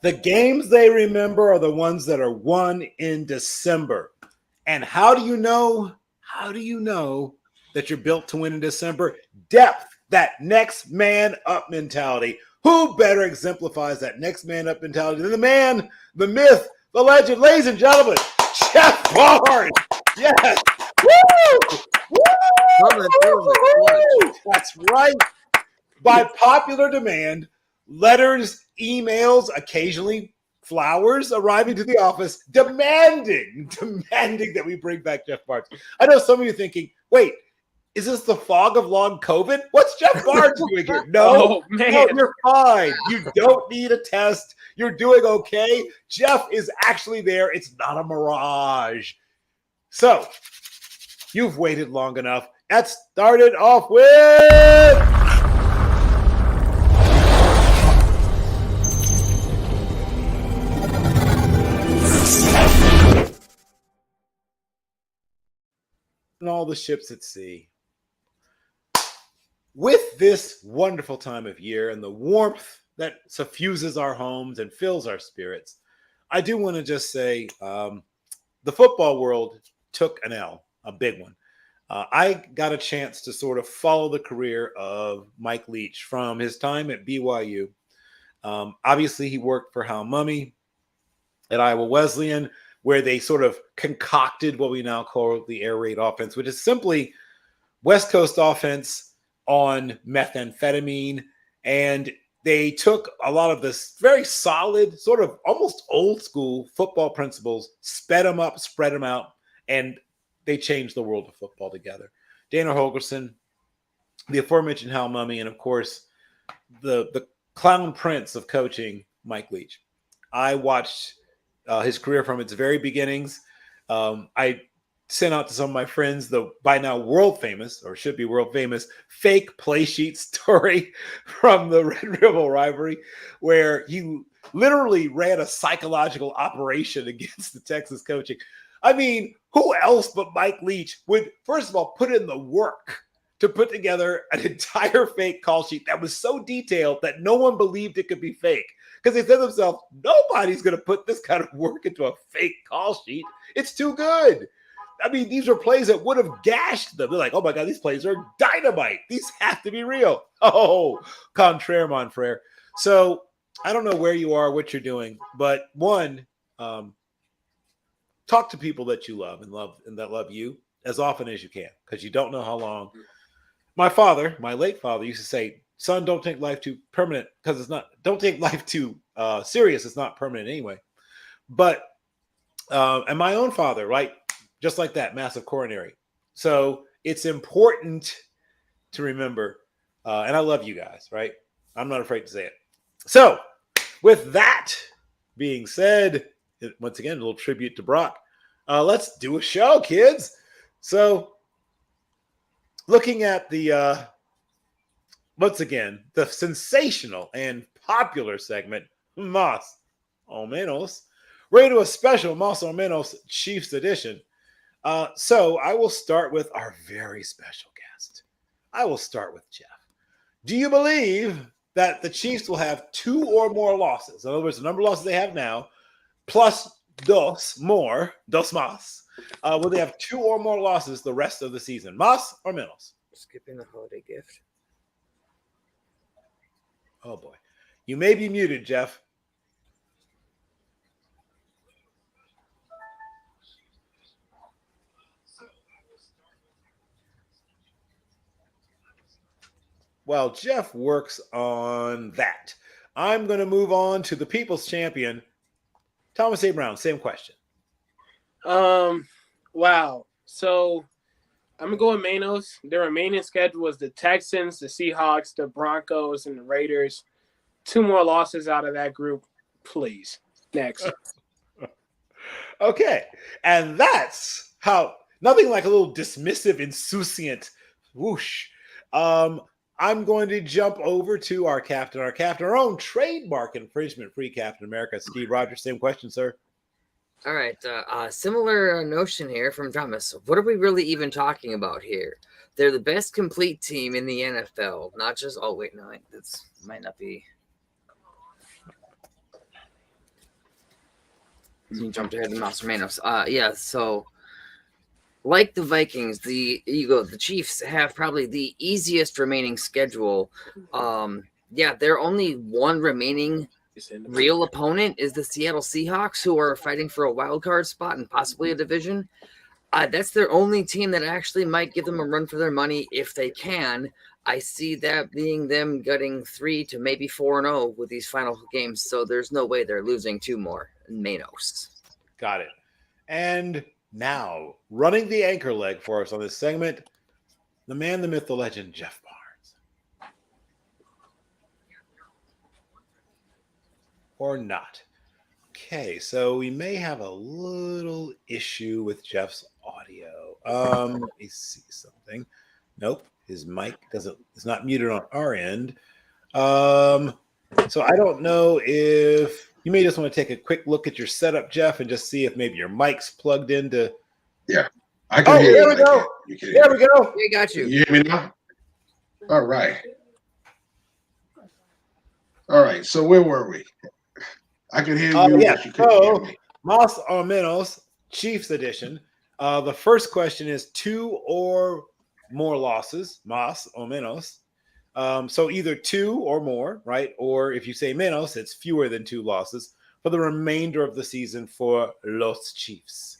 The games they remember are the ones that are won in December. And how do you know? How do you know that you're built to win in December? Depth, that next man up mentality. Who better exemplifies that next man up mentality than the man, the myth, the legend, ladies and gentlemen, Jeff Barnes. Yes. Woo! Woo! That's right. By popular demand, letters, emails, occasionally flowers arriving to the office, demanding that we bring back Jeff Barnes. I know some of you thinking, wait, is this the fog of long COVID? What's Jeff Barnes doing here? No, no, you're fine. You don't need a test. You're doing okay. Jeff is actually there. It's not a mirage. So, you've waited long enough. Let's start it off with... and all the ships at sea. With this wonderful time of year and the warmth that suffuses our homes and fills our spirits, I do want to just say the football world took an L, a big one. I got a chance to sort of follow the career of Mike Leach from his time at BYU. Obviously, he worked for Hal Mumme at Iowa Wesleyan, where they sort of concocted what we now call the air raid offense, which is simply West Coast offense on methamphetamine. And they took a lot of this very solid, sort of almost old school football principles, sped them up, spread them out, and they changed the world of football together. Dana Holgorsen, the aforementioned Hal Mumme, and of course, the clown prince of coaching, Mike Leach. I watched his career from its very beginnings. I sent out to some of my friends the by now world famous, or should be world famous, fake play sheet story from the Red River rivalry, where he literally ran a psychological operation against the Texas coaching. I mean, who else but Mike Leach would, first of all, put in the work to put together an entire fake call sheet that was so detailed that no one believed it could be fake? Because they said to themselves, nobody's going to put this kind of work into a fake call sheet. It's too good. I mean, these were plays that would have gashed them. They're like, oh my God, these plays are dynamite. These have to be real. Oh, contraire, mon frere. So I don't know where you are, what you're doing, but one, talk to people that you love and that love you as often as you can, because you don't know how long. My father, my late father, used to say, son, don't take life too permanent, because it's not, don't take life too serious. It's not permanent anyway. But, and my own father, right? Just like that, massive coronary. So it's important to remember, and I love you guys, right? I'm not afraid to say it. So with that being said, once again, a little tribute to Brock. Let's do a show, kids. So looking at the, once again, the sensational and popular segment, Mas o Menos. We're into a special Mas o Menos Chiefs edition. So I will start with our very special guest. I will start with Jeff. Do you believe that the Chiefs will have 2 or more losses? In other words, the number of losses they have now, plus dos más. Will they have 2 or more losses the rest of the season? Mas or menos? Skipping the holiday gift. Oh, boy. You may be muted, Jeff. While Jeff works on that, I'm going to move on to the People's Champion, Thomas A. Brown. Same question. Wow. So I'm going to go with Manos. Their remaining schedule is the Texans, the Seahawks, the Broncos, and the Raiders. 2 more losses out of that group, please. Next. Okay. And that's how, nothing like a little dismissive, insouciant whoosh. I'm going to jump over to our captain, our own trademark infringement-free Captain America, Steve Rogers. Same question, sir. All right. Similar notion here from Thomas. What are we really even talking about here? They're the best complete team in the NFL. Not just, oh, wait, no, this might not be. You jumped ahead to Manos. Yeah, so like the Vikings, the Chiefs have probably the easiest remaining schedule. Yeah, their only one remaining real opponent is the Seattle Seahawks, who are fighting for a wild card spot and possibly a division. That's their only team that actually might give them a run for their money if they can. I see that being them getting 3 to maybe 4-0 with these final games, so there's no way they're losing 2 more Manos. Got it. And now, running the anchor leg for us on this segment, the man, the myth, the legend, Jeff Barnes. Or not. Okay, so we may have a little issue with Jeff's audio. Let me see something. Nope, his mic it's not muted on our end. So I don't know if you may just want to take a quick look at your setup, Jeff, and just see if maybe your mic's plugged into. Yeah, I can hear you. There we go. There we go. We got you. You hear me now? All right. All right. So where were we? I can hear you. Yeah. But you couldn't hear me. Más o menos, Chiefs edition. The first question is 2 or more losses, más o menos. So either 2 or more, right? Or if you say menos, it's fewer than 2 losses for the remainder of the season for Los Chiefs.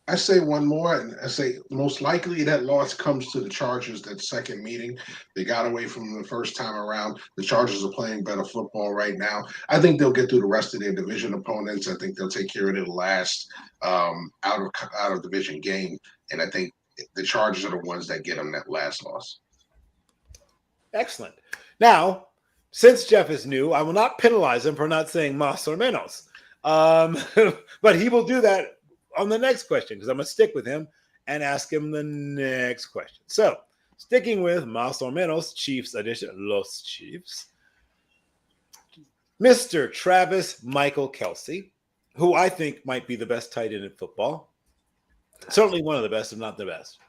I say one more, and I say most likely that loss comes to the Chargers. That second meeting, they got away from the first time around. The Chargers are playing better football right now. I think they'll get through the rest of their division opponents. I think they'll take care of their last out of division game, and I think the Chargers are the ones that get them that last loss. Excellent. Now, since Jeff is new, I will not penalize him for not saying más or menos, but he will do that on the next question because I'm going to stick with him and ask him the next question. So, sticking with más o menos, Chiefs edition, Los Chiefs, Mr. Travis Michael Kelce, who I think might be the best tight end in football, certainly one of the best, if not the best.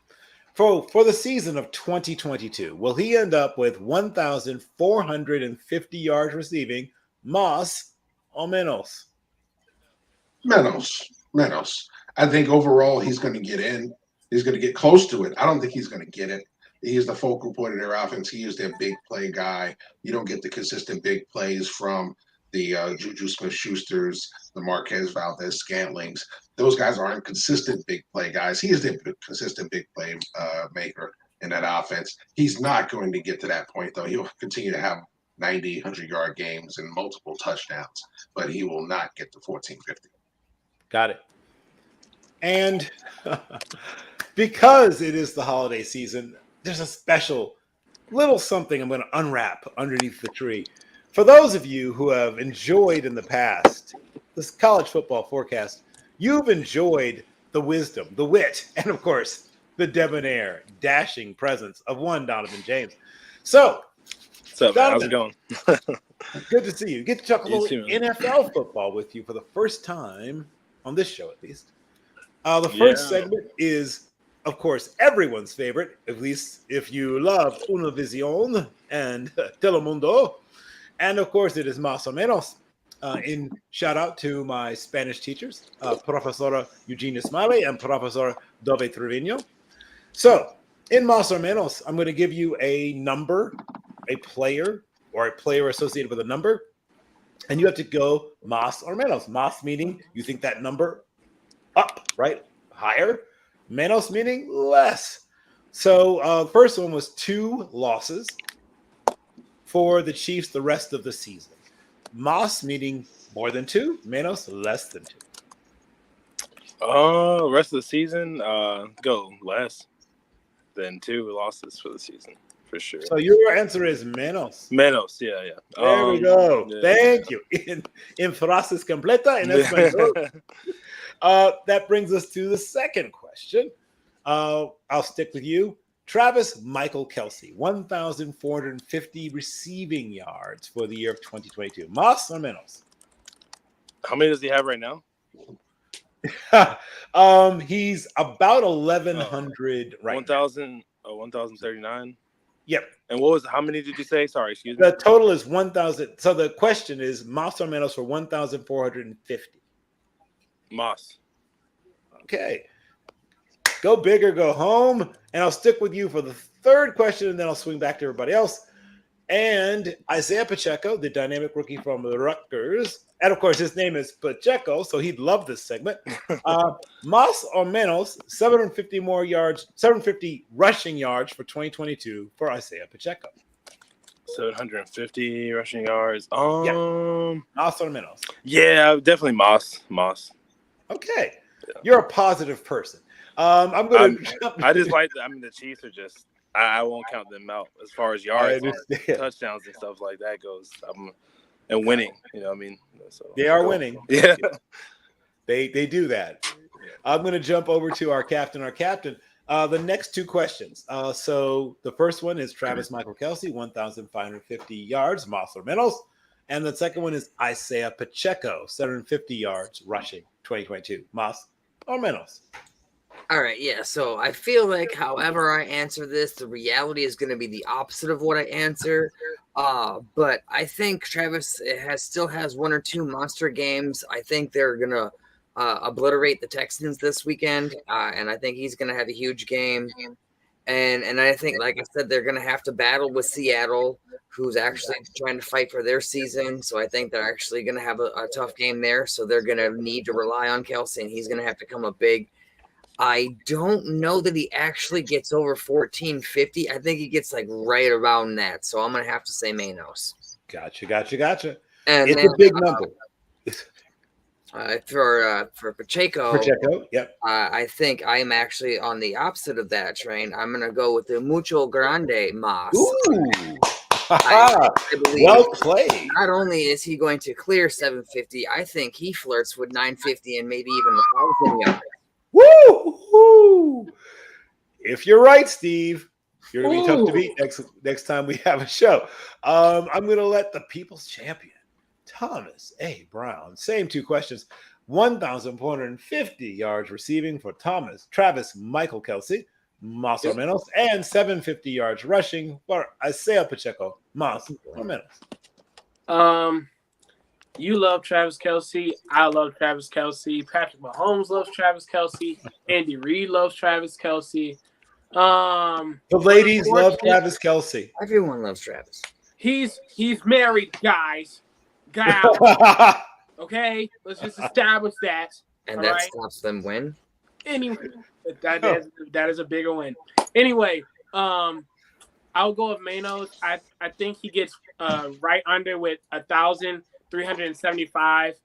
For the season of 2022, will he end up with 1,450 yards receiving, más o menos? Menos. I think overall he's going to get in. He's going to get close to it. I don't think he's going to get it. He is the focal point of their offense. He is their big play guy. You don't get the consistent big plays from the Juju Smith-Schusters, the Marquez Valdez-Scantlings. Those guys aren't consistent big play guys. He is the consistent big play maker in that offense. He's not going to get to that point, though. He'll continue to have 90, 100-yard games and multiple touchdowns, but he will not get to 1,450. Got it. And because it is the holiday season, there's a special little something I'm going to unwrap underneath the tree. For those of you who have enjoyed in the past this college football forecast, you've enjoyed the wisdom, the wit, and of course, the debonair, dashing presence of one Donovan James. So, what's up, Donovan, how's it going? Good to see you. Get to talk a You little too, man. NFL football with you for the first time on this show, at least. The first segment is, of course, everyone's favorite, at least if you love Univision and Telemundo. And, of course, it is Más o Menos. In shout out to my Spanish teachers, Profesora Eugenia Smiley and Profesor Dove Trevino. So, in Más o Menos, I'm going to give you a number, a player, or a player associated with a number, and you have to go más or menos. Más meaning you think that number up, right? Higher. Menos meaning less. So the first one was 2 losses for the Chiefs the rest of the season. Más meaning more than 2, menos less than 2. Rest of the season, go less than 2 losses for the season, for sure. So your answer is menos. Menos, yeah. There we go. Yeah. Thank you. In frases completa, en español. That brings us to the second question. I'll stick with you. Travis Michael Kelce, 1,450 receiving yards for the year of 2022. Más or menos? How many does he have right now? He's about 1,100 right 1,000, 1,039. Yep. And how many did you say? Sorry, excuse me. The total is 1,000. So the question is más or menos for 1,450. Moss. Okay. Go big or go home. And I'll stick with you for the third question, and then I'll swing back to everybody else. And Isaiah Pacheco, the dynamic rookie from the Rutgers. And of course, his name is Pacheco, so he'd love this segment. Mas or menos, 750 rushing yards for 2022 for Isaiah Pacheco. 750 rushing yards. Mas or menos. Yeah, definitely Moss. Okay. You're a positive person. I'm going to. I just like. The Chiefs are just. I won't count them out as far as yards, and touchdowns, and stuff like that goes. And winning. You know what I mean? So they are winning. Yeah. They do that. I'm going to jump over to our captain. The next two questions. So the first one is Travis Michael Kelce, 1,550 yards, Mas or menos. And the second one is Isaiah Pacheco, 750 yards rushing, 2022, Mas or menos. All right, yeah. So I feel like however I answer this, the reality is going to be the opposite of what I answer. But I think Travis still has one or two monster games. I think they're going to obliterate the Texans this weekend, and I think he's going to have a huge game. And I think, like I said, they're going to have to battle with Seattle, who's actually trying to fight for their season. So I think they're actually going to have a tough game there. So they're going to need to rely on Kelce, and he's going to have to come up big. I don't know that he actually gets over 1,450. I think he gets like right around that. So I'm going to have to say Manos. Gotcha. And it's then, a big number. For Pacheco, yep. I think I am actually on the opposite of that train. I'm going to go with the Mucho Grande Mas. Ooh. I believe well played. Not only is he going to clear 750, I think he flirts with 950 and maybe even 1,000 yards. Woo! If you're right, Steve, you're going to be tough to beat next time we have a show. I'm going to let the people's champion, Thomas A. Brown, same two questions. 1,450 yards receiving for Travis Michael Kelce, Mas or menos, and 750 yards rushing for Isaiah Pacheco, Mas or menos. You love Travis Kelce. I love Travis Kelce. Patrick Mahomes loves Travis Kelce. Andy Reid loves Travis Kelce. The ladies love Travis Kelce. Everyone loves Travis. He's married, guys. Okay, let's just establish that. And that stops them win. Anyway, that is a bigger win. Anyway, I'll go with Manos. I think he gets right under with 1,375.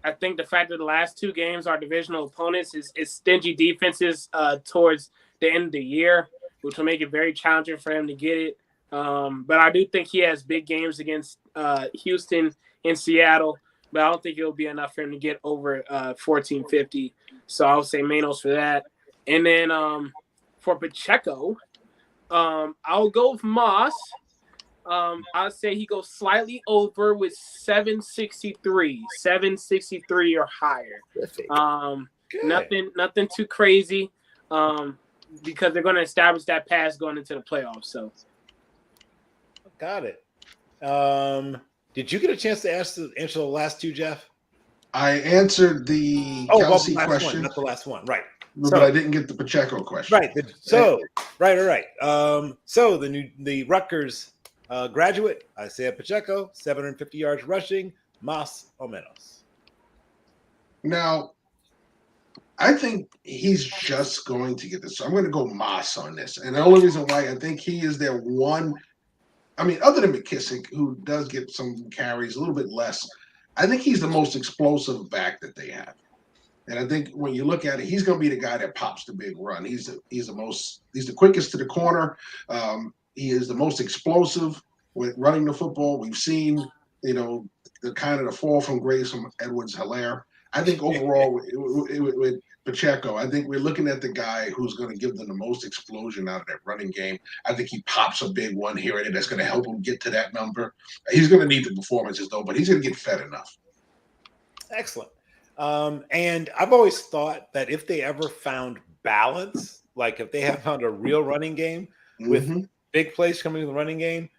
I think the fact that the last two games are divisional opponents is stingy defenses towards the end of the year, which will make it very challenging for him to get it. But I do think he has big games against Houston and Seattle, but I don't think it'll be enough for him to get over 1,450. So I'll say Manos for that. And then for Pacheco, I'll go with Moss. I'll say he goes slightly over with 763 or higher. Nothing too crazy, because they're going to establish that pass going into the playoffs. So, got it. Did you get a chance to answer the last two, Jeff? I answered the Kelce question. Not the last one, right? But I didn't get the Pacheco question. Right. Right. So the Rutgers graduate, Isaiah Pacheco, 750 yards rushing, Mas or menos. Now, I think he's just going to get this. So I'm going to go Mas on this. And the only reason why I think he is their one, other than McKissick, who does get some carries, a little bit less, I think he's the most explosive back that they have. And I think when you look at it, he's going to be the guy that pops the big run. He's the quickest to the corner. He is the most explosive with running the football. We've seen, the kind of the fall from grace from Edwards-Helaire. I think overall with Pacheco, I think we're looking at the guy who's going to give them the most explosion out of that running game. I think he pops a big one here and there that's going to help him get to that number. He's going to need the performances, though, but he's going to get fed enough. Excellent. And I've always thought that if they ever found balance, like if they have found a real running game with big plays coming in the running game,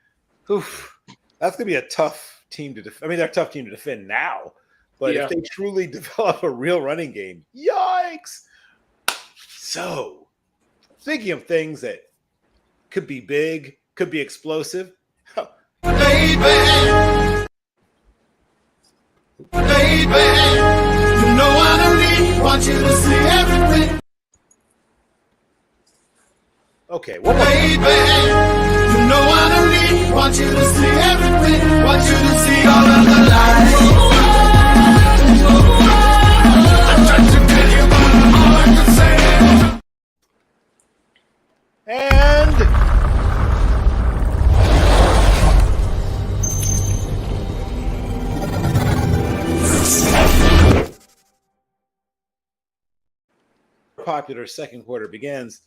that's going to be a tough team to defend. They're a tough team to defend now. But if they truly develop a real running game, yikes! So, thinking of things that could be big, could be explosive. Baby, you know I don't need, want you to see everything. Okay, baby, you know I don't need, want you to see everything, want you to see all of the lights. I tried to tell you, but all I could say. And popular second quarter begins.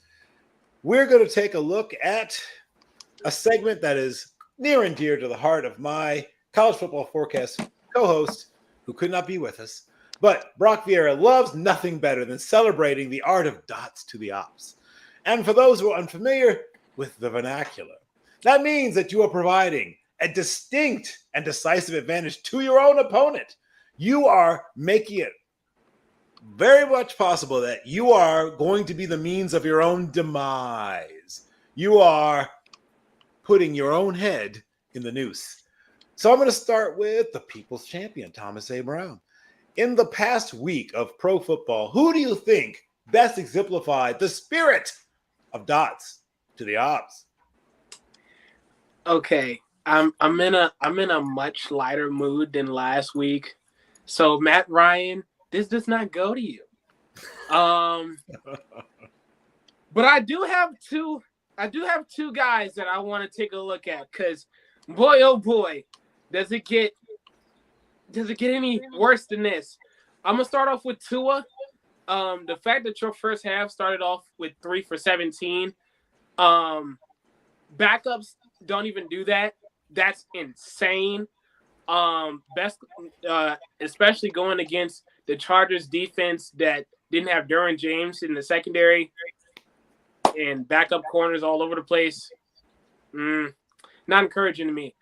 We're going to take a look at a segment that is near and dear to the heart of my college football forecast co-host, who could not be with us. But Brock Vieira loves nothing better than celebrating the art of dots to the ops. And for those who are unfamiliar with the vernacular, that means that you are providing a distinct and decisive advantage to your own opponent. You are making it very much possible that you are going to be the means of your own demise. You are putting your own head in the noose. So I'm going to start with the people's champion, Thomas A. Brown. In the past week of pro football, who do you think best exemplified the spirit of dots to the ops? Okay, I'm in a much lighter mood than last week. So Matt Ryan, this does not go to you. But I do have two guys that I want to take a look at, because boy, oh boy, does it get any worse than this? I'm gonna start off with Tua. The fact that your first half started off with 3 for 17, backups don't even do that. That's insane. Especially going against the Chargers defense that didn't have Derwin James in the secondary and backup corners all over the place. Not encouraging to me.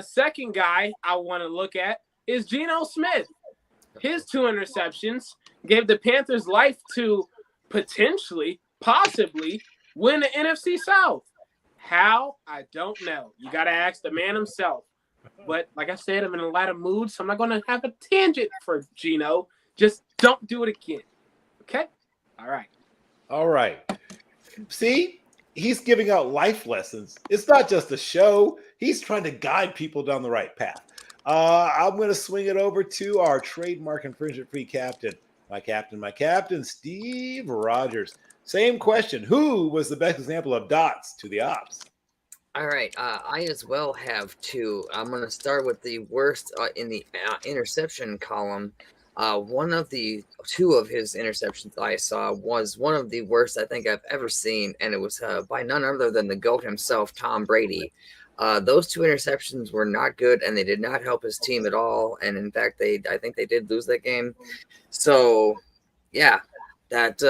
Second guy I want to look at is Geno Smith. His 2 interceptions gave the Panthers life to possibly win the NFC South. How? I don't know. You got to ask the man himself. But like I said, I'm in a lighter mood, so I'm not going to have a tangent for Geno. Just don't do it again. Okay? All right. See? He's giving out life lessons. It's not just a show. He's trying to guide people down the right path. I'm going to swing it over to our trademark infringement-free captain. My captain, Steve Rogers. Same question. Who was the best example of dots to the ops? All right. I as well have 2. I'm going to start with the worst in the interception column. One of the 2 of his interceptions I saw was one of the worst I think I've ever seen, and it was by none other than the GOAT himself, Tom Brady. Those 2 interceptions were not good, and they did not help his team at all. And in fact, I think they did lose that game. So, yeah, that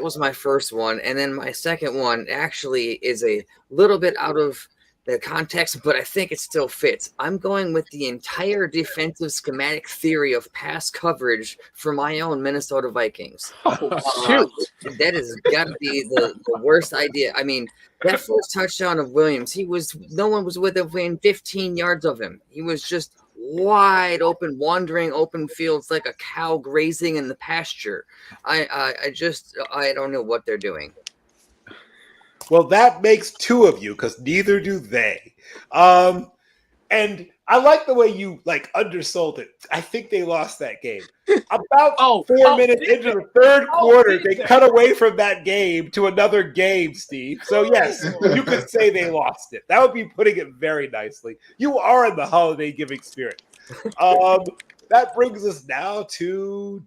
was my first one. And then my second one actually is a little bit out of the context, but I think it still fits. I'm going with the entire defensive schematic theory of pass coverage for my own Minnesota Vikings. Shoot. That has got to be the worst idea. I mean, that first touchdown of Williams, no one was within 15 yards of him. He was just wide open, wandering open fields like a cow grazing in the pasture. I don't know what they're doing. Well, that makes 2 of you, because neither do they. And I like the way you undersold it. I think they lost that game. About 4 minutes into the third quarter, they cut away from that game to another game, Steve. So yes, you could say they lost it. That would be putting it very nicely. You are in the holiday giving spirit. That brings us now to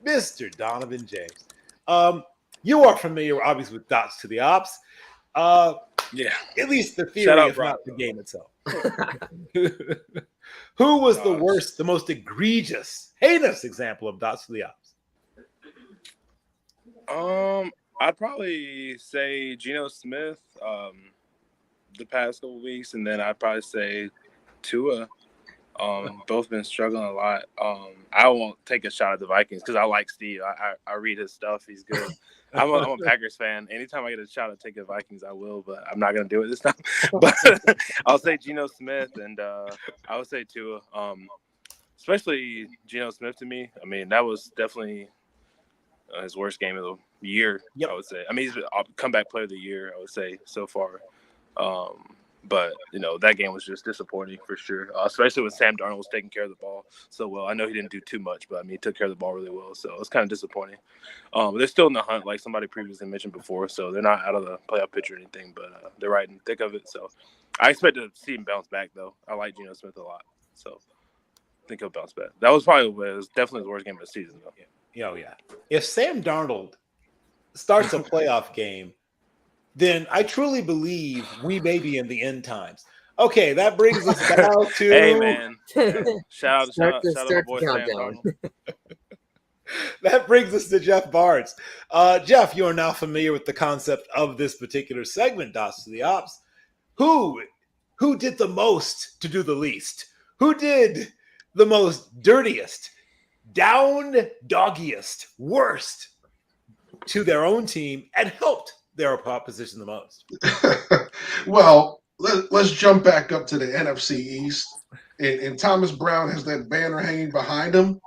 Mr. Donovan James. You are familiar, obviously, with dots to the ops. Yeah. At least the theory, if not the game itself. Who was the worst, the most egregious, heinous example of dots to the ops? I'd probably say Geno Smith the past couple weeks, and then I'd probably say Tua Both been struggling a lot. I won't take a shot at the Vikings because I like Steve. I read his stuff. He's good. I'm a Packers fan. Anytime I get a shot at taking Vikings, I will, but I'm not going to do it this time. But I'll say Geno Smith, and I would say Tua. Especially Geno Smith to me. I mean, that was definitely his worst game of the year, I would say. I mean, he's a comeback player of the year, I would say, so far. But, that game was just disappointing for sure, especially when Sam Darnold was taking care of the ball so well. I know he didn't do too much, but, I mean, he took care of the ball really well. So it was kind of disappointing. But they're still in the hunt, like somebody previously mentioned before. So they're not out of the playoff picture or anything, but they're right in the thick of it. So I expect to see him bounce back, though. I like Geno Smith a lot. So I think he'll bounce back. That was definitely the worst game of the season, though. Yeah. If Sam Darnold starts a playoff game, then I truly believe we may be in the end times. Okay, that brings us down to. Hey, man. Shout out to my boy Sam countdown. Darnold. That brings us to Jeff Barnes. Jeff, you are now familiar with the concept of this particular segment, Dots to the Ops. Who did the most to do the least? Who did the most dirtiest, down doggiest, worst to their own team and helped their opposition the most? Well, let's jump back up to the NFC East. And Thomas Brown has that banner hanging behind him.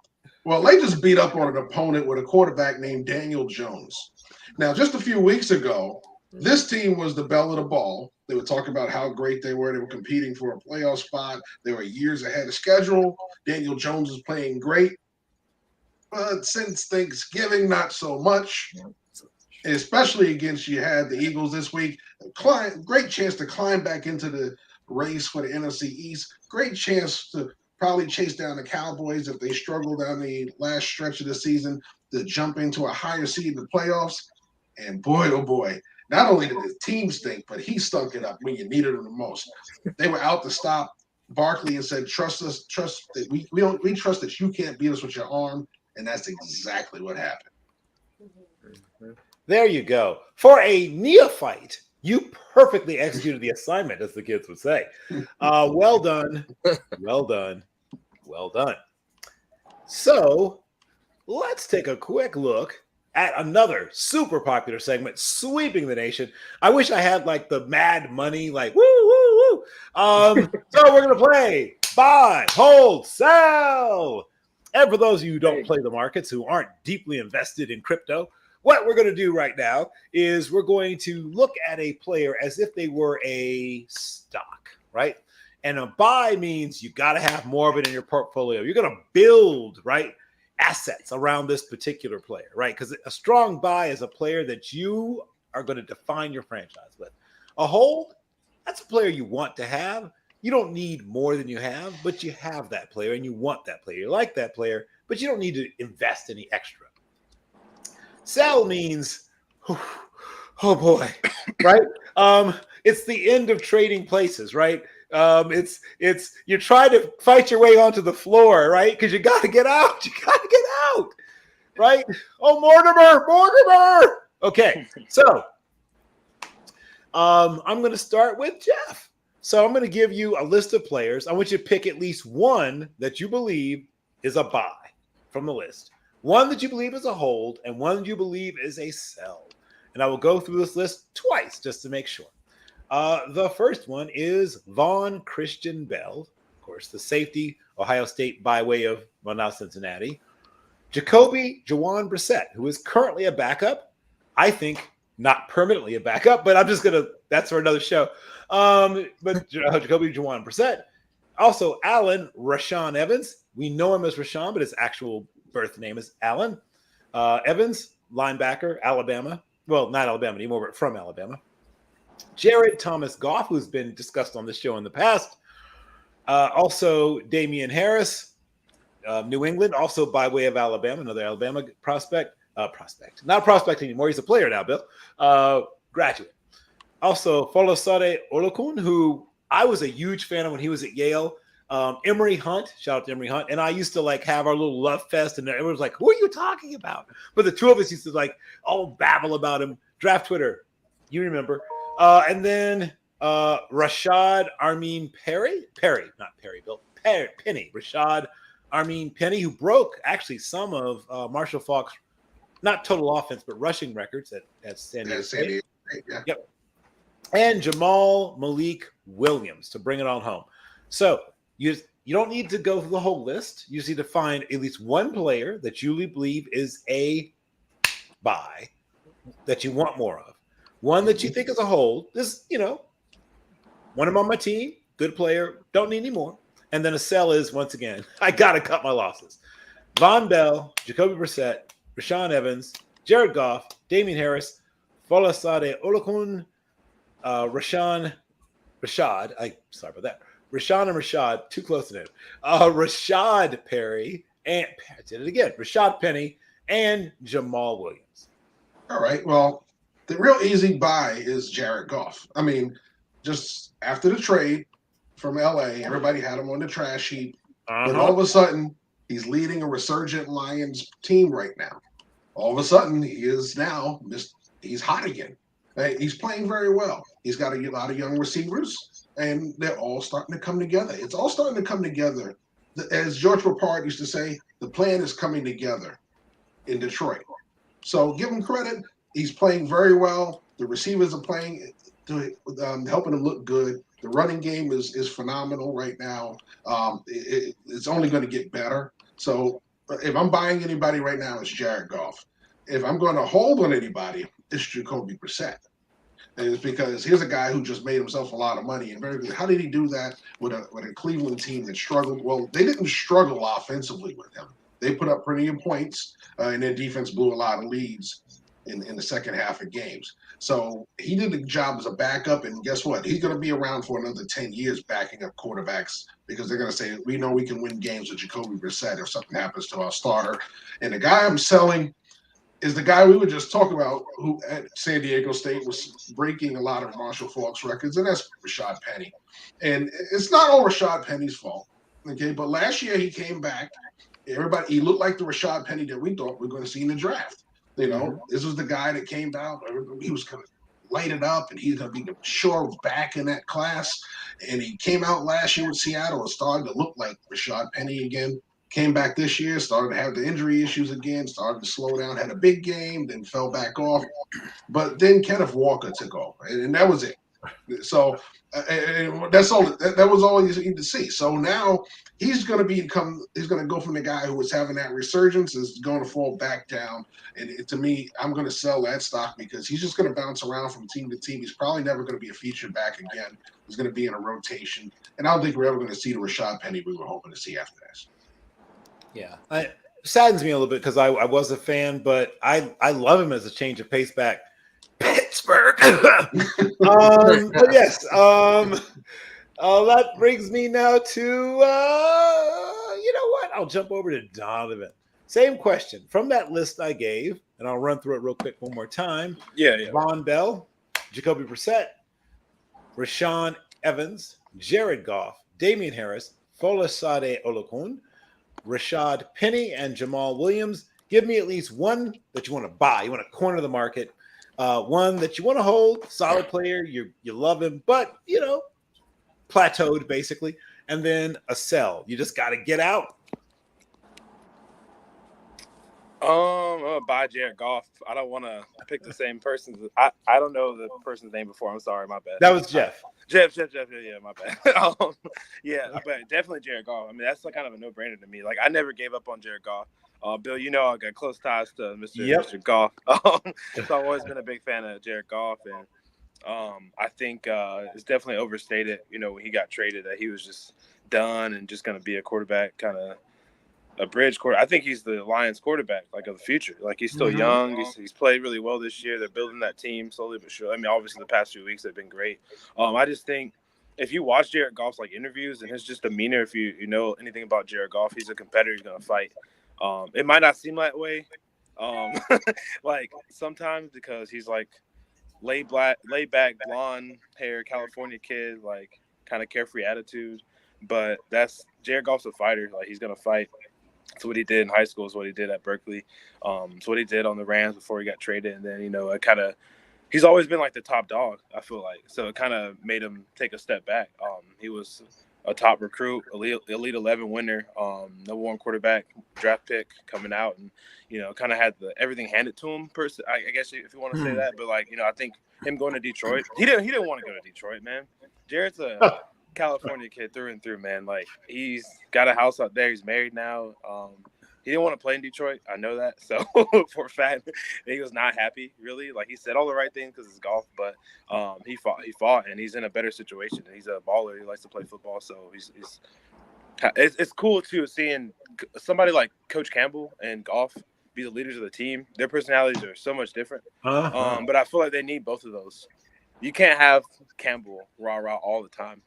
Well, they just beat up on an opponent with a quarterback named Daniel Jones. Now, just a few weeks ago, this team was the belle of the ball. They were talking about how great they were. They were competing for a playoff spot. They were years ahead of schedule. Daniel Jones was playing great. But since Thanksgiving, not so much. Especially against you had the Eagles this week. Great chance to climb back into the race for the NFC East. Great chance to probably chase down the Cowboys if they struggle down the last stretch of the season to jump into a higher seed in the playoffs. And boy, oh boy, not only did the team stink, but he stunk it up when you needed him the most. They were out to stop Barkley and said, trust us, trust that we trust that you can't beat us with your arm. And that's exactly what happened. There you go. For a neophyte, you perfectly executed the assignment, as the kids would say. Well done. Well done. Well done. So let's take a quick look at another super popular segment sweeping the nation. I wish I had like the mad money, like woo, woo, woo. So we're going to play buy, hold, sell. And for those of you who don't play the markets, who aren't deeply invested in crypto, what we're going to do right now is we're going to look at a player as if they were a stock, right? And a buy means you got to have more of it in your portfolio. You're going to build, right, assets around this particular player, right? Because a strong buy is a player that you are going to define your franchise with. A hold, that's a player you want to have. You don't need more than you have, but you have that player and you want that player. You like that player, but you don't need to invest any extra. Sell means, oh boy, right? It's the end of trading places, right? It's you try to fight your way onto the floor, right? Because you got to get out. You got to get out, right? Oh, Mortimer. Okay, so I'm going to start with Jeff. So I'm going to give you a list of players. I want you to pick at least one that you believe is a buy from the list, one that you believe is a hold, and one that you believe is a sell. And I will go through this list twice just to make sure. The first one is Vaughn Christian Bell, of course, the safety, Ohio State by way of, well, now Cincinnati. Jacoby Jawan Brissett, who is currently a backup. I think not permanently a backup, but I'm just going to, that's for another show. But Jacoby Jawan Brissett. Also, Allen Rashawn Evans. We know him as Rashawn, but his actual birth name is Allen Evans, linebacker, Alabama. Well, not Alabama anymore, but from Alabama. Jared Thomas Goff, who's been discussed on this show in the past. Also, Damian Harris, New England, also by way of Alabama, another Alabama prospect. Not a prospect anymore. He's a player now, Bill. Graduate. Also, Folosade Olokun, who I was a huge fan of when he was at Yale. Emory Hunt, shout out to Emory Hunt. And I used to like have our little love fest, and everyone was like, who are you talking about? But the two of us used to like all babble about him. Draft Twitter, you remember. And then Rashad Armin Perry, not Perry, Bill, Penny, Rashad Penny, who broke actually some of Marshall Faulk's not total offense but rushing records at San Diego State. Yeah. Yep. And Jamal Malik Williams to bring it on home. So you don't need to go through the whole list. You just need to find at least one player that you believe is a buy that you want more of. One that you think is a hold. This, want him on my team, good player, don't need any more. And then a sell is, once again, I got to cut my losses. Von Bell, Jacoby Brissett, Rashaan Evans, Jared Goff, Damian Harris, Folasade Olakun, Rashawn and Rashad, too close to name. Rashad Perry, and I did it again. Rashad Penny and Jamal Williams. All right. Well, the real easy buy is Jared Goff. I mean, just after the trade from LA, everybody had him on the trash heap. But all of a sudden, he's leading a resurgent Lions team right now. All of a sudden, he's hot again. He's playing very well. He's got a lot of young receivers, and they're all starting to come together. It's all starting to come together. As George Papard used to say, the plan is coming together in Detroit. So give him credit. He's playing very well. The receivers are playing, helping him look good. The running game is phenomenal right now. It's only going to get better. So if I'm buying anybody right now, it's Jared Goff. If I'm going to hold on anybody, it's Jacoby Brissett. And it's because here's a guy who just made himself a lot of money and very good. How did he do that with a Cleveland team that struggled? Well, they didn't struggle offensively with him. They put up plenty of points, and their defense blew a lot of leads in the second half of games. So he did the job as a backup, and guess what? He's going to be around for another 10 years backing up quarterbacks because they're going to say, we know we can win games with Jacoby Brissett if something happens to our starter. And the guy I'm selling is the guy we were just talking about who at San Diego State was breaking a lot of Marshall Faulk's records, and that's Rashad Penny. And it's not all Rashad Penny's fault, okay? But last year he came back. He looked like the Rashad Penny that we thought we were going to see in the draft. This was the guy that came out. He was going to light it up, and he's going to be the sure back in that class. And he came out last year with Seattle and started to look like Rashad Penny again. Came back this year, started to have the injury issues again, started to slow down, had a big game, then fell back off. But then Kenneth Walker took over, and that was it. So that's all. That was all you need to see. So now he's going to go from the guy who was having that resurgence is going to fall back down. And to me, I'm going to sell that stock because he's just going to bounce around from team to team. He's probably never going to be a featured back again. He's going to be in a rotation, and I don't think we're ever going to see the Rashad Penny we were hoping to see after this. Yeah, it saddens me a little bit because I was a fan, but I love him as a change of pace back. Pittsburgh. But yes, that brings me now to you know what? I'll jump over to Donovan. Same question from that list I gave, and I'll run through it real quick one more time. Yeah. Von Bell, Jacoby Brissett, Rashaan Evans, Jared Goff, Damian Harris, Folasade Olakun, Rashad Penny, and Jamal Williams. Give me at least one that you want to buy. You want to corner the market. One that you want to hold. Solid player. You love him, but plateaued basically. And then a sell. You just got to get out. I'm gonna buy Jared Goff. I don't want to pick the same person. I don't know the person's name before. I'm sorry, my bad. That was Jeff. Jeff. Yeah, my bad. But definitely Jared Goff. I mean, that's kind of a no-brainer to me. Like, I never gave up on Jared Goff. Bill, I got close ties to Mr. Goff. So I've always been a big fan of Jared Goff, and I think it's definitely overstated. When he got traded, that he was just done and just going to be a quarterback, kind of a bridge quarterback. I think he's the Lions quarterback, of the future. He's still young. He's played really well this year. They're building that team slowly but surely. I mean, obviously the past few weeks have been great. I just think if you watch Jared Goff's interviews and his just demeanor, if you know anything about Jared Goff, he's a competitor. He's going to fight. It might not seem that way, sometimes because he's laid back, blonde hair, California kid, kind of carefree attitude. But that's Jared Goff's a fighter. He's going to fight. It's what he did in high school. It's what he did at Berkeley. It's what he did on the Rams before he got traded. And then, he's always been the top dog, I feel like. So it kind of made him take a step back. He was a top recruit, elite 11 winner, number one quarterback draft pick coming out, and kind of had everything handed to him. I guess if you want to say that, but I think him going to Detroit, he didn't want to go to Detroit, man. Jared's a California kid through and through, man. Like, he's got a house out there. He's married now. He didn't want to play in Detroit. I know that. So for a fact, he was not happy, really. Like, he said all the right things because it's golf, but he fought, and he's in a better situation. He's a baller. He likes to play football, so it's cool too seeing somebody like Coach Campbell and golf be the leaders of the team. Their personalities are so much different, but I feel like they need both of those. You can't have Campbell rah all the time.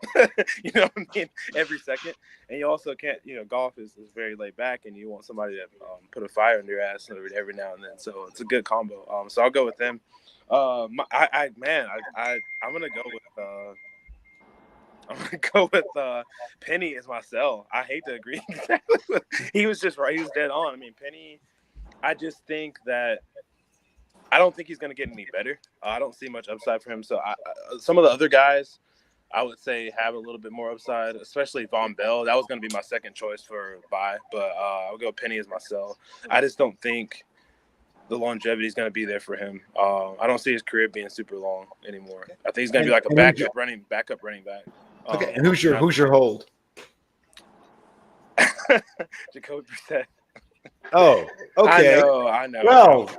You know what I mean? Every second. And you also can't, golf is very laid back, and you want somebody to put a fire under your ass every now and then. So it's a good combo. So I'll go with them. I'm gonna go with Penny as my sell. I hate to agree. He was just right. He was dead on. I mean, Penny, I just think that I don't think he's going to get any better. I don't see much upside for him. So some of the other guys, I would say, have a little bit more upside, especially Von Bell. That was going to be my second choice for buy, but I'll go Penny as my sell. I just don't think the longevity is going to be there for him. I don't see his career being super long anymore. I think he's going to be like a backup running back. Okay, and who's your hold? Jacoby Brissett. Oh, okay. I know. Well,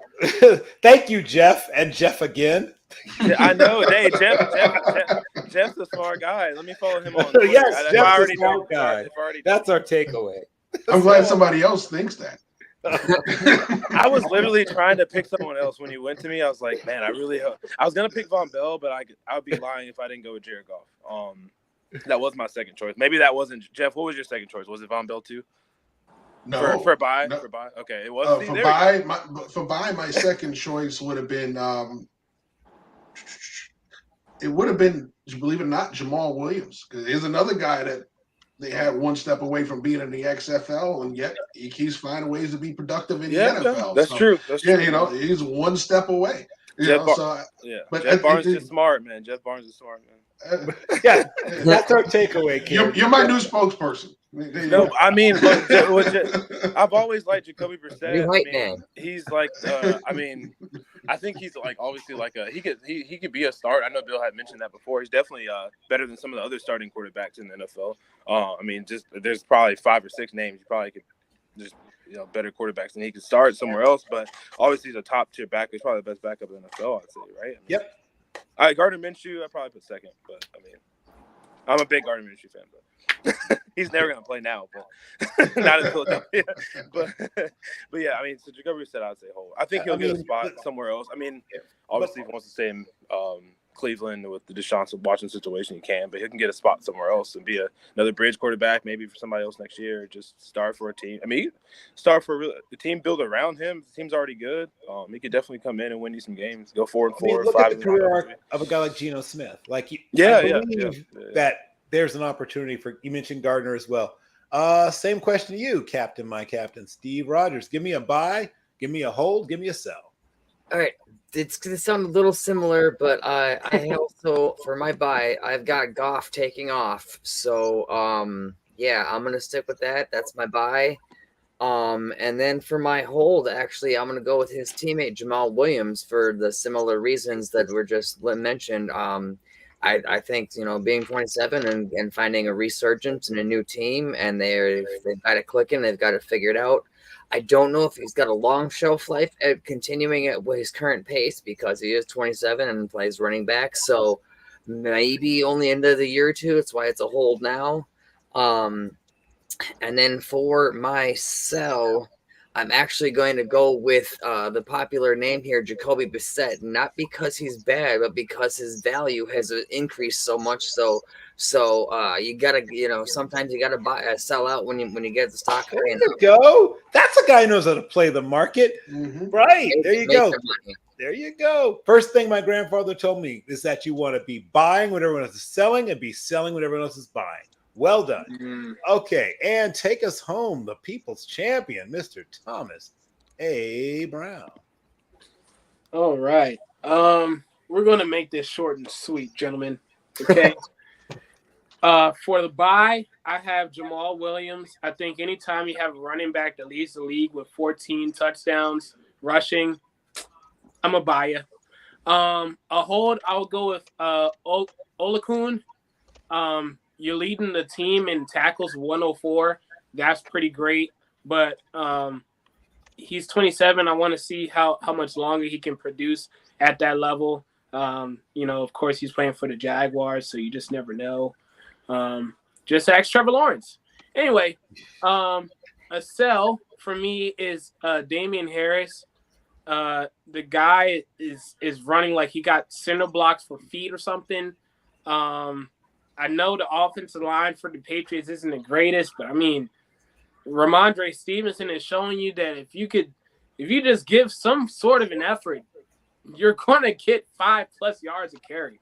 thank you, Jeff, and Jeff again. I know. Hey, Jeff's a smart guy. Let me follow him on Twitter. Yes, Jeff's a smart guy. That's our takeaway. I'm glad somebody else thinks that. I was literally trying to pick someone else when you went to me. I was like, man, I was gonna pick Von Bell, but I would be lying if I didn't go with Jared Goff. That was my second choice. Maybe that wasn't Jeff. What was your second choice? Was it Von Bell too? No, for buy. No. For buy. Okay, it was for buy. My second choice would have been believe it or not, Jamal Williams, because there's another guy that they had one step away from being in the XFL, and yet he keeps finding ways to be productive in the NFL. That's true. That's true. He's one step away. Jeff Barnes is smart, man. Jeff Barnes is smart, man. Yeah, that's our takeaway, Kim. You're my new spokesperson. No, I mean, look, I've always liked Jacoby Brissett. He's like, I think he's like obviously like he could be a start. I know Bill had mentioned that before. He's definitely better than some of the other starting quarterbacks in the NFL. Just there's probably 5 or 6 names you probably could just better quarterbacks than he could start somewhere else. But obviously he's a top tier back. He's probably the best backup in the NFL, I'd say, right? Yep. All right, Gardner Minshew, I probably put second, but I'm a big Gardner Minshew fan, but he's never gonna play now, but not in Philadelphia. But yeah, so Jacoby Brissett, I'd say hold. I think he'll get a spot somewhere else. Obviously, if he wants to stay in Cleveland with the Deshaun Watson situation, he can, but he can get a spot somewhere else and be another bridge quarterback, maybe for somebody else next year. Or just start for a team. Start for the team build around him. The team's already good. He could definitely come in and win you some games. Go 4-4, look 5. At the career arc of a guy like Geno Smith. Like, that there's an opportunity for. You mentioned Gardner as well. Same question to you, Captain, my captain, Steve Rogers. Give me a buy. Give me a hold. Give me a sell. All right. It's going to sound a little similar, but I also, for my buy, I've got Goff taking off. So, I'm going to stick with that. That's my buy. And then for my hold, actually, I'm going to go with his teammate, Jamal Williams, for the similar reasons that were just mentioned. I think, being 27 and finding a resurgence in a new team, and they've got it clicking, they've got it figured out. I don't know if he's got a long shelf life at continuing at his current pace because he is 27 and plays running back. So maybe only end of the year or two. That's why it's a hold now. And then for my sell, I'm actually going to go with the popular name here, Jacoby Brissett, not because he's bad, but because his value has increased so much. So you gotta, sometimes you gotta sell out when you get the stock. There you go. That's a guy who knows how to play the market, right? There you go. There you go. First thing my grandfather told me is that you want to be buying what everyone else is selling and be selling what everyone else is buying. Well done. Okay, and take us home, the people's champion, Mr. Thomas A. Brown. All right. We're going to make this short and sweet, gentlemen. Okay. For the bye, I have Jamal Williams. I think anytime you have a running back that leads the league with 14 touchdowns rushing, I'm a buy you. A hold, I'll go with Olakun. You're leading the team in tackles 104. That's pretty great. But he's 27. I want to see how much longer he can produce at that level. Of course, he's playing for the Jaguars, so you just never know. Just ask Trevor Lawrence. Anyway, a sell for me is Damian Harris. The guy is running like he got center blocks for feet or something. I know the offensive line for the Patriots isn't the greatest, but I mean, Ramondre Stevenson is showing you that if you just give some sort of an effort, you're going to get 5+ yards of carry.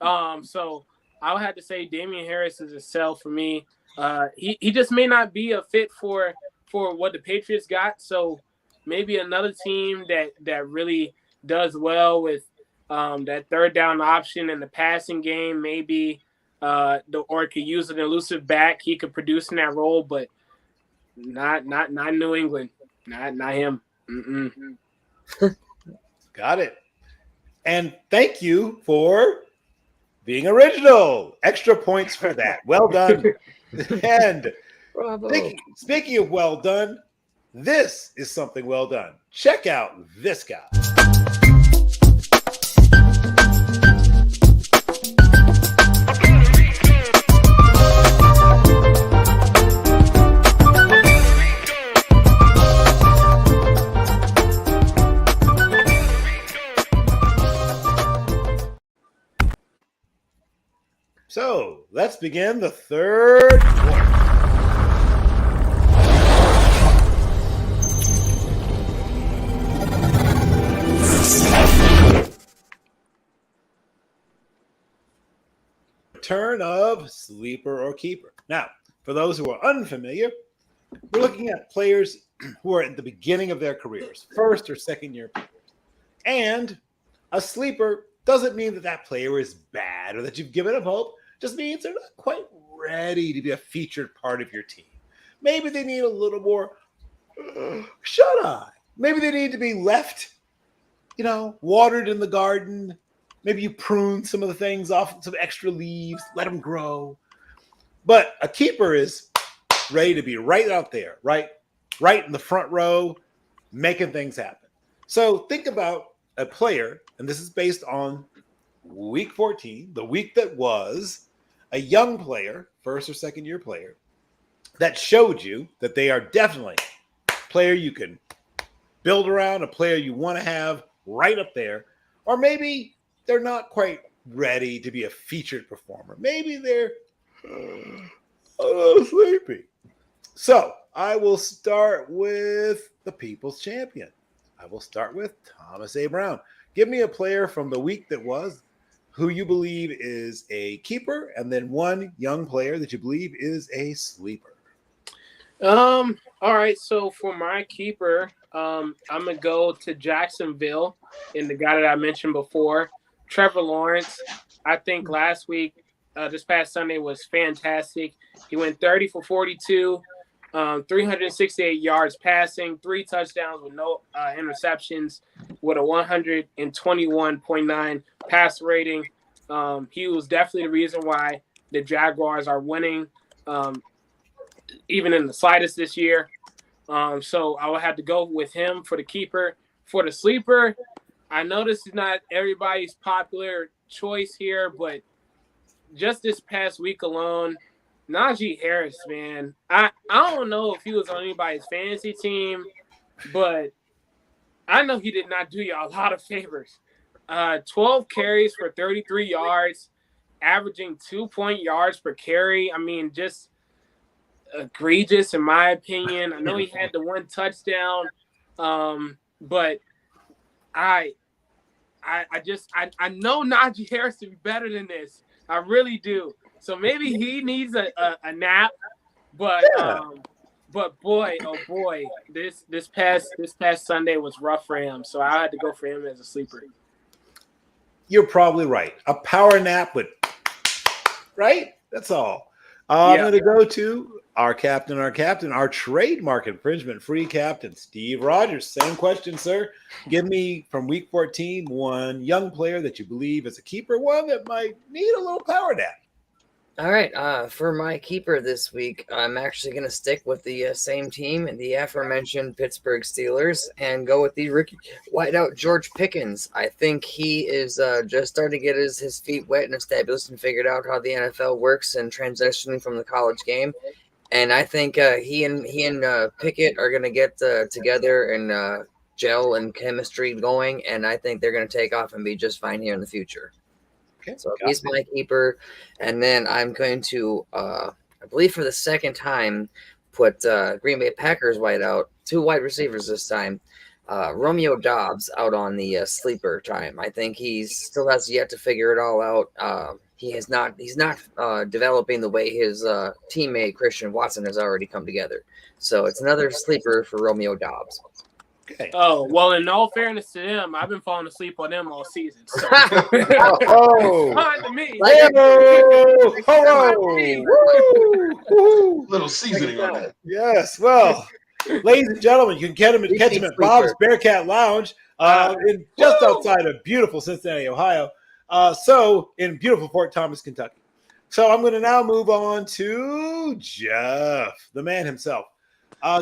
So I'll have to say Damian Harris is a sell for me. He just may not be a fit for what the Patriots got. So maybe another team that really does well with that third down option in the passing game, maybe or could use an elusive back. He could produce in that role, but not New England. Not him. Mm-mm. Got it. And thank you for being original. Extra points for that. Well done. And Bravo. speaking of well done, this is something well done. Check out this guy. So let's begin the third quarter. Return of sleeper or keeper. Now, for those who are unfamiliar, we're looking at players who are at the beginning of their careers, first or second year players. And a sleeper doesn't mean that player is bad or that you've given up hope. Just means they're not quite ready to be a featured part of your team. Maybe they need a little more shut-eye. Maybe they need to be left, watered in the garden. Maybe you prune some of the things off, some extra leaves, let them grow. But a keeper is ready to be right out there, right in the front row, making things happen. So think about a player, and this is based on week 14, the week that was, a young player, first or second year player, that showed you that they are definitely a player you can build around, a player you want to have right up there. Or maybe they're not quite ready to be a featured performer. Maybe they're a little sleepy. So I will start with the People's Champion. I will start with Thomas A. Brown. Give me a player from the week that was who you believe is a keeper, and then one young player that you believe is a sleeper. All right. So for my keeper, I'm gonna go to Jacksonville and the guy that I mentioned before, Trevor Lawrence. I think last week, this past Sunday was fantastic. He went 30 for 42, 368 yards passing, 3 touchdowns with no interceptions, with a 121.9 pass rating. He was definitely the reason why the Jaguars are winning, even in the slightest this year. So I would have to go with him for the keeper. For the sleeper, I know this is not everybody's popular choice here, but just this past week alone, Najee Harris, man. I don't know if he was on anybody's fantasy team, but I know he did not do you a lot of favors. 12 carries for 33 yards, averaging 2 yards per carry. I mean, just egregious in my opinion. I know he had the 1 touchdown, but I know Najee Harris to be better than this. I really do. So maybe he needs a nap, but boy, oh boy, this past Sunday was rough for him. So I had to go for him as a sleeper. You're probably right. A power nap would, right? That's all. I'm Yeah. going to go to our captain, our trademark infringement-free captain, Steve Rogers. Same question, sir. Give me, from Week 14, one young player that you believe is a keeper, one that might need a little power nap. All right. For my keeper this week, I'm actually going to stick with the same team, the aforementioned Pittsburgh Steelers, and go with the rookie wideout George Pickens. I think he is just starting to get his feet wet and established and figured out how the NFL works and transitioning from the college game. And I think he and Pickett are going to get together and gel and chemistry going, and I think they're going to take off and be just fine here in the future. Okay, So he's my keeper. And then I'm going to, I believe for the second time, put Green Bay Packers wideout, 2 wide receivers this time. Romeo Doubs out on the sleeper time. I think he still has yet to figure it all out. He's not developing the way his teammate Christian Watson has already come together. So it's another sleeper for Romeo Doubs. Okay. Oh, well, in all fairness to them, I've been falling asleep on them all season. So. Oh, Fine to me. Little seasoning on that. Yes. Well, ladies and gentlemen, you can catch him at Bob's Bearcat Lounge just outside of beautiful Cincinnati, Ohio. So in beautiful Fort Thomas, Kentucky. So I'm going to now move on to Jeff, the man himself.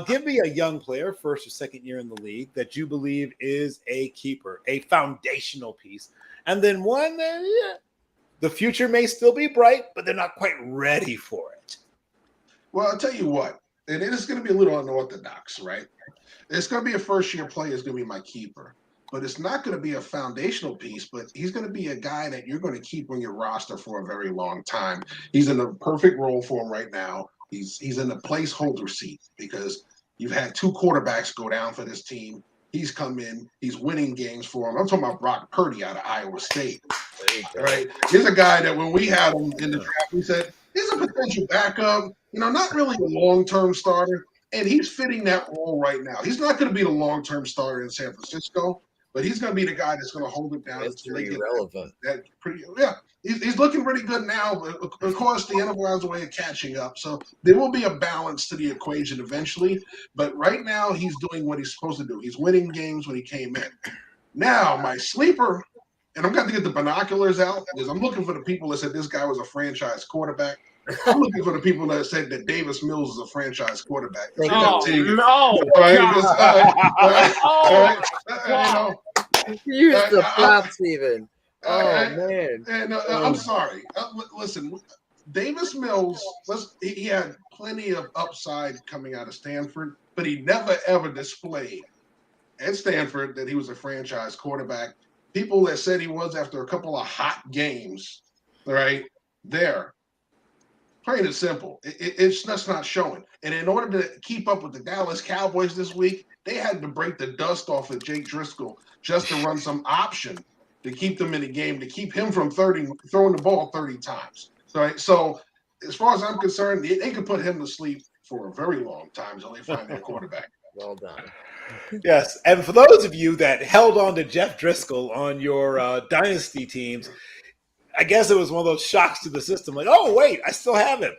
Give me a young player, first or second year in the league, that you believe is a keeper, a foundational piece. And then one that the future may still be bright, but they're not quite ready for it. Well, I'll tell you what, and it is going to be a little unorthodox, right? It's going to be a first-year player is going to be my keeper. But it's not going to be a foundational piece, but he's going to be a guy that you're going to keep on your roster for a very long time. He's in the perfect role for him right now. He's in the placeholder seat because you've had 2 quarterbacks go down for this team. He's come in. He's winning games for him. I'm talking about Brock Purdy out of Iowa State. Right? He's a guy that when we had him in the draft, we said, he's a potential backup, not really a long-term starter. And he's fitting that role right now. He's not going to be the long-term starter in San Francisco, but he's going to be the guy that's going to hold it down until they get relevant. that pretty. Yeah, he's looking pretty good now. But of course, the NFL has a way of catching up, so there will be a balance to the equation eventually. But right now, he's doing what he's supposed to do. He's winning games when he came in. Now, my sleeper, and I'm going to get the binoculars out because I'm looking for the people that said this guy was a franchise quarterback. I'm looking for the people that said that Davis Mills is a franchise quarterback. Oh, no. Use the props even. Man. And I'm sorry. Listen, Davis Mills, he had plenty of upside coming out of Stanford, but he never, ever displayed at Stanford that he was a franchise quarterback. People that said he was after a couple of hot games, right, there. Plain and simple. It's just not showing. And in order to keep up with the Dallas Cowboys this week, they had to break the dust off of Jake Driscoll just to run some option to keep them in the game, to keep him from throwing the ball 30 times. So as far as I'm concerned, they could put him to sleep for a very long time until they find their quarterback. Well done. Yes, and for those of you that held on to Jeff Driscoll on your dynasty teams, I guess it was one of those shocks to the system. Like, oh, wait, I still have him.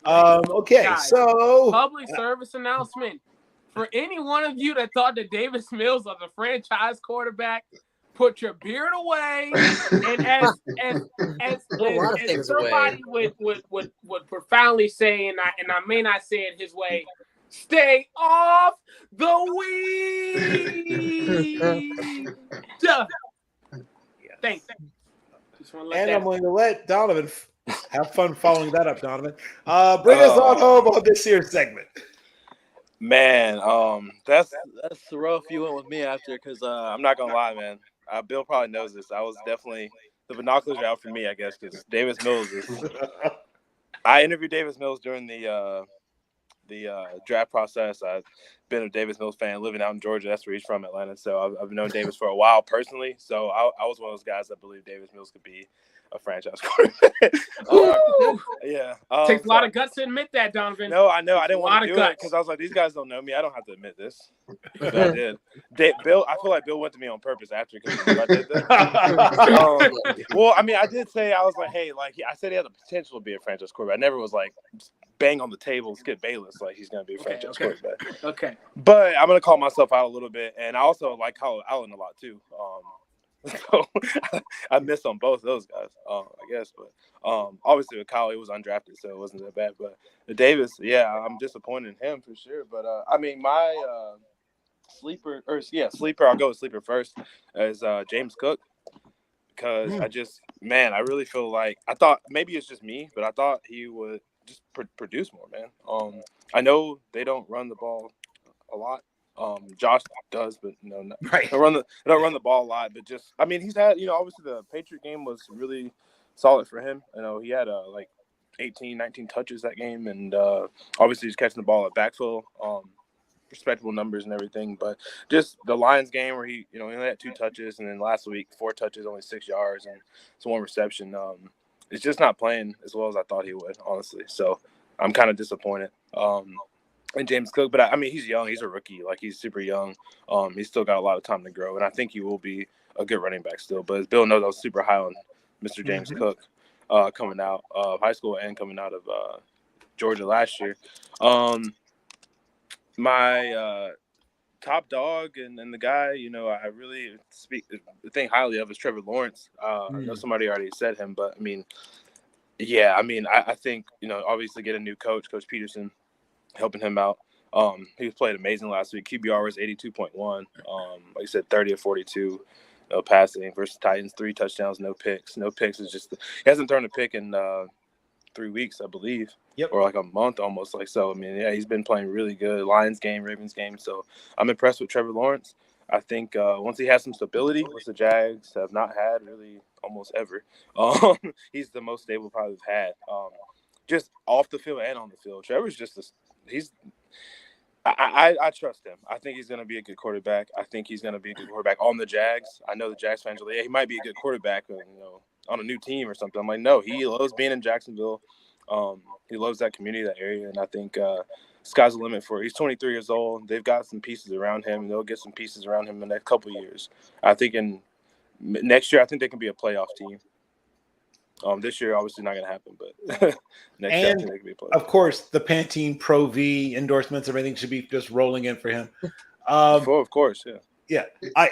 Okay, Guys, so public service announcement for any one of you that thought that Davis Mills was a franchise quarterback. Put your beard away, and as somebody would profoundly say, and I may not say it his way, stay off the weed. Thanks. And I'm going to let Donovan have fun following that up, Donovan. Bring us on home on this here segment. Man, that's the rough you went with me after because I'm not gonna lie, man. Bill probably knows this. I was definitely the binoculars are out for me, I guess, because Davis Mills is. I interviewed Davis Mills during the the draft process. I've been a Davis Mills fan, living out in Georgia. That's where he's from, Atlanta. So I've known Davis for a while personally. So I was one of those guys that believed Davis Mills could be a franchise quarterback. Yeah. Takes a lot of guts to admit that, Donovan. No, I know. I didn't A want lot to of do it guts. because I was like, these guys don't know me. I don't have to admit this. But I did. Bill, I feel like Bill went to me on purpose after because I did that. Well, I mean, I did say, I was like, hey, like, I said he had the potential to be a franchise quarterback. I never was like, bang on the table, Skip Bayless, like he's going to be a franchise quarterback. Okay. But I'm going to call myself out a little bit. And I also like Kyle Allen a lot, too. So I missed on both of those guys, I guess. But obviously with Kyle, he was undrafted, so it wasn't that bad. But Davis, yeah, I'm disappointed in him for sure. But I mean, my sleeper, I'll go with sleeper first, is James Cook. Because I really feel like, I thought maybe it's just me, but I thought he would just produce more, man. I know they don't run the ball a lot. Josh does, but no, Right. They don't run the ball a lot, but just, I mean, he's had, obviously the Patriot game was really solid for him. He had like 18, 19 touches that game, and obviously he's catching the ball at backfield, respectable numbers and everything. But just the Lions game where he only had 2 touches, and then last week 4 touches, only 6 yards, and it's 1 reception. It's just not playing as well as I thought he would, honestly. So I'm kind of disappointed. And James Cook, but I mean, he's young. He's a rookie. Like, he's super young. He's still got a lot of time to grow, and I think he will be a good running back still. But as Bill knows, I was super high on Mr. James Cook coming out of high school and coming out of Georgia last year. My top dog and the guy, I really think highly of is Trevor Lawrence. I know somebody already said him, but I mean, yeah, I mean, I think, obviously get a new coach, Coach Peterson, helping him out. He played amazing last week. QBR was 82.1. Like you said, 30 of 42 passing versus Titans, 3 touchdowns, no picks. No picks is just he hasn't thrown a pick in 3 weeks, I believe. Yep. Or like a month almost. Like, so I mean, yeah, he's been playing really good. Lions game, Ravens game. So I'm impressed with Trevor Lawrence. I think once he has some stability, which the Jags have not had really almost ever, he's the most stable probably we've had. Just off the field and on the field. Trevor's just I trust him. I think he's going to be a good quarterback. I think he's going to be a good quarterback on the Jags. I know the Jags fans are like, yeah, he might be a good quarterback, on a new team or something. I'm like, no, he loves being in Jacksonville. He loves that community, that area, and I think sky's the limit for it. He's 23 years old. They've got some pieces around him, and they'll get some pieces around him in the next couple of years. I think next year, I think they can be a playoff team. This year, obviously not going to happen, but next year, I think they can be a playoff. Of course, the Pantene Pro V endorsements, everything should be just rolling in for him. Of course, yeah. Yeah,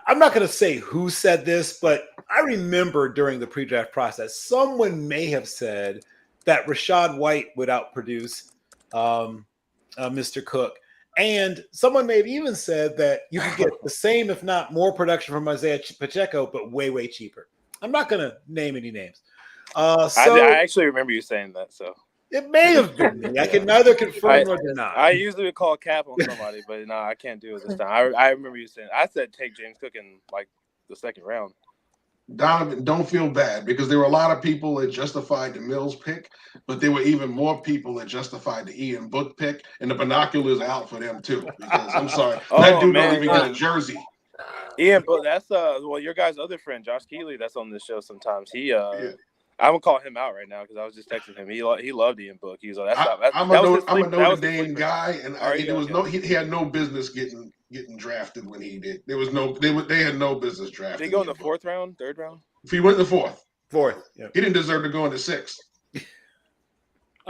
I'm not going to say who said this, but I remember during the pre-draft process, someone may have said that Rachaad White would outproduce Mr. Cook. And someone may have even said that you could get the same, if not more, production from Isaiah Pacheco, but way, way cheaper. I'm not going to name any names. I actually remember you saying that, so. It may have been me. I can neither confirm nor deny. I usually would call cap on somebody, but no, I can't do it this time. I remember you saying, I said take James Cook in like the second round. Donovan, don't feel bad because there were a lot of people that justified the Mills pick, but there were even more people that justified the Ian Book pick, and the binoculars are out for them too. Because I'm sorry, that dude don't even get a jersey. Ian Book, that's your guy's other friend, Josh Keeley, that's on this show sometimes. I would call him out right now because I was just texting him. He loved Ian Book. He was like, I'm a Notre Dame guy, and he had no business getting drafted when he did. They had no business drafting. Did he go in the 4th round, 3rd round? If he went in the 4th, yeah. He didn't deserve to go in the 6th.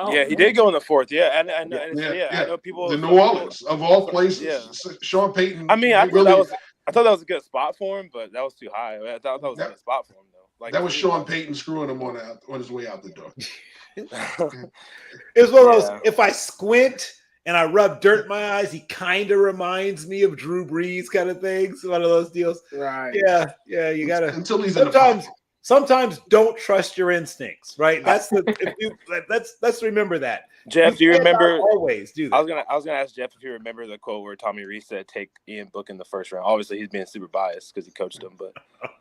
Yeah, he did go in the 4th. Yeah, and I know people. The New Orleans of all places. Yeah. Sean Payton. I mean, I thought that was a good spot for him, but that was too high. I thought that was a good spot for him though. Like, that was Sean Payton screwing him on his way out the door. It was one of those. If I squint and I rub dirt in my eyes, he kind of reminds me of Drew Brees kind of things. One of those deals. Right. Yeah. You gotta. Until he's sometimes don't trust your instincts, right? Let's remember that. Jeff, do you remember? Always do that. I was gonna ask Jeff if you remember the quote where Tommy Reese said, "Take Ian Book in the first round." Obviously, he's being super biased because he coached him, but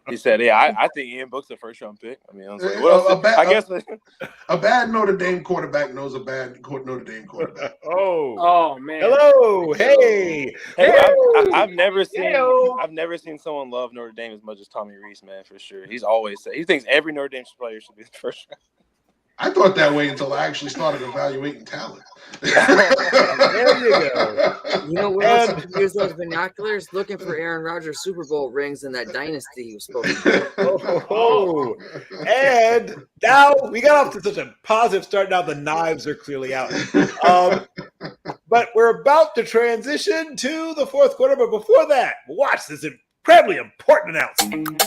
he said, "Yeah, I think Ian Book's the first round pick." I mean, I was like, what else? I guess a bad Notre Dame quarterback knows a bad Notre Dame quarterback. Oh man! Hello, hey. I've never seen someone love Notre Dame as much as Tommy Reese, man, for sure. He's always said he thinks every Notre Dame player should be the first round. I thought that way until I actually started evaluating talent. There you go. You know where else you can use those binoculars? Looking for Aaron Rodgers' Super Bowl rings in that dynasty he was supposed to do. And now we got off to such a positive start. Now the knives are clearly out. But we're about to transition to the fourth quarter. But before that, watch this incredibly important announcement.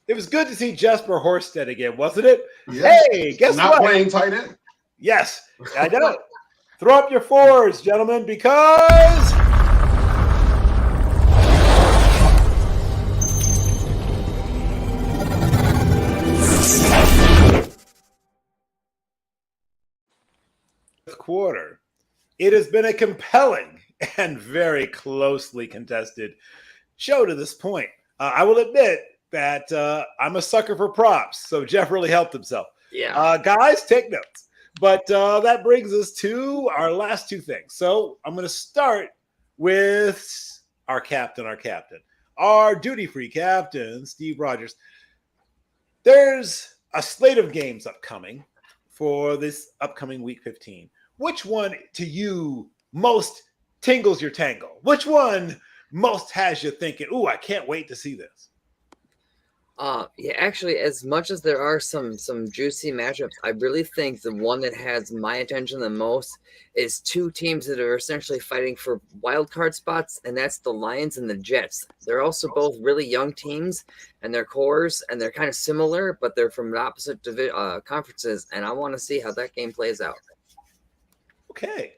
It was good to see Jesper Horsted again, wasn't it? Yes. Hey, guess Not what? playing tight end. Yes, I know. Throw up your fours, gentlemen, because quarter. It has been a compelling and very closely contested show to this point. I will admit that I'm a sucker for props, so Jeff really helped himself. Yeah. Guys, take notes. But that brings us to our last two things. So I'm going to start with our captain, our duty-free captain, Steve Rogers. There's a slate of games upcoming for this upcoming Week 15. Which one to you most tingles your tangle? Which one most has you thinking, ooh, I can't wait to see this? Yeah, actually, as much as there are some juicy matchups, I really think the one that has my attention the most is two teams that are essentially fighting for wild card spots, and that's the Lions and the Jets. They're also both really young teams, and their cores, and they're kind of similar, but they're from opposite conferences, and I want to see how that game plays out. Okay,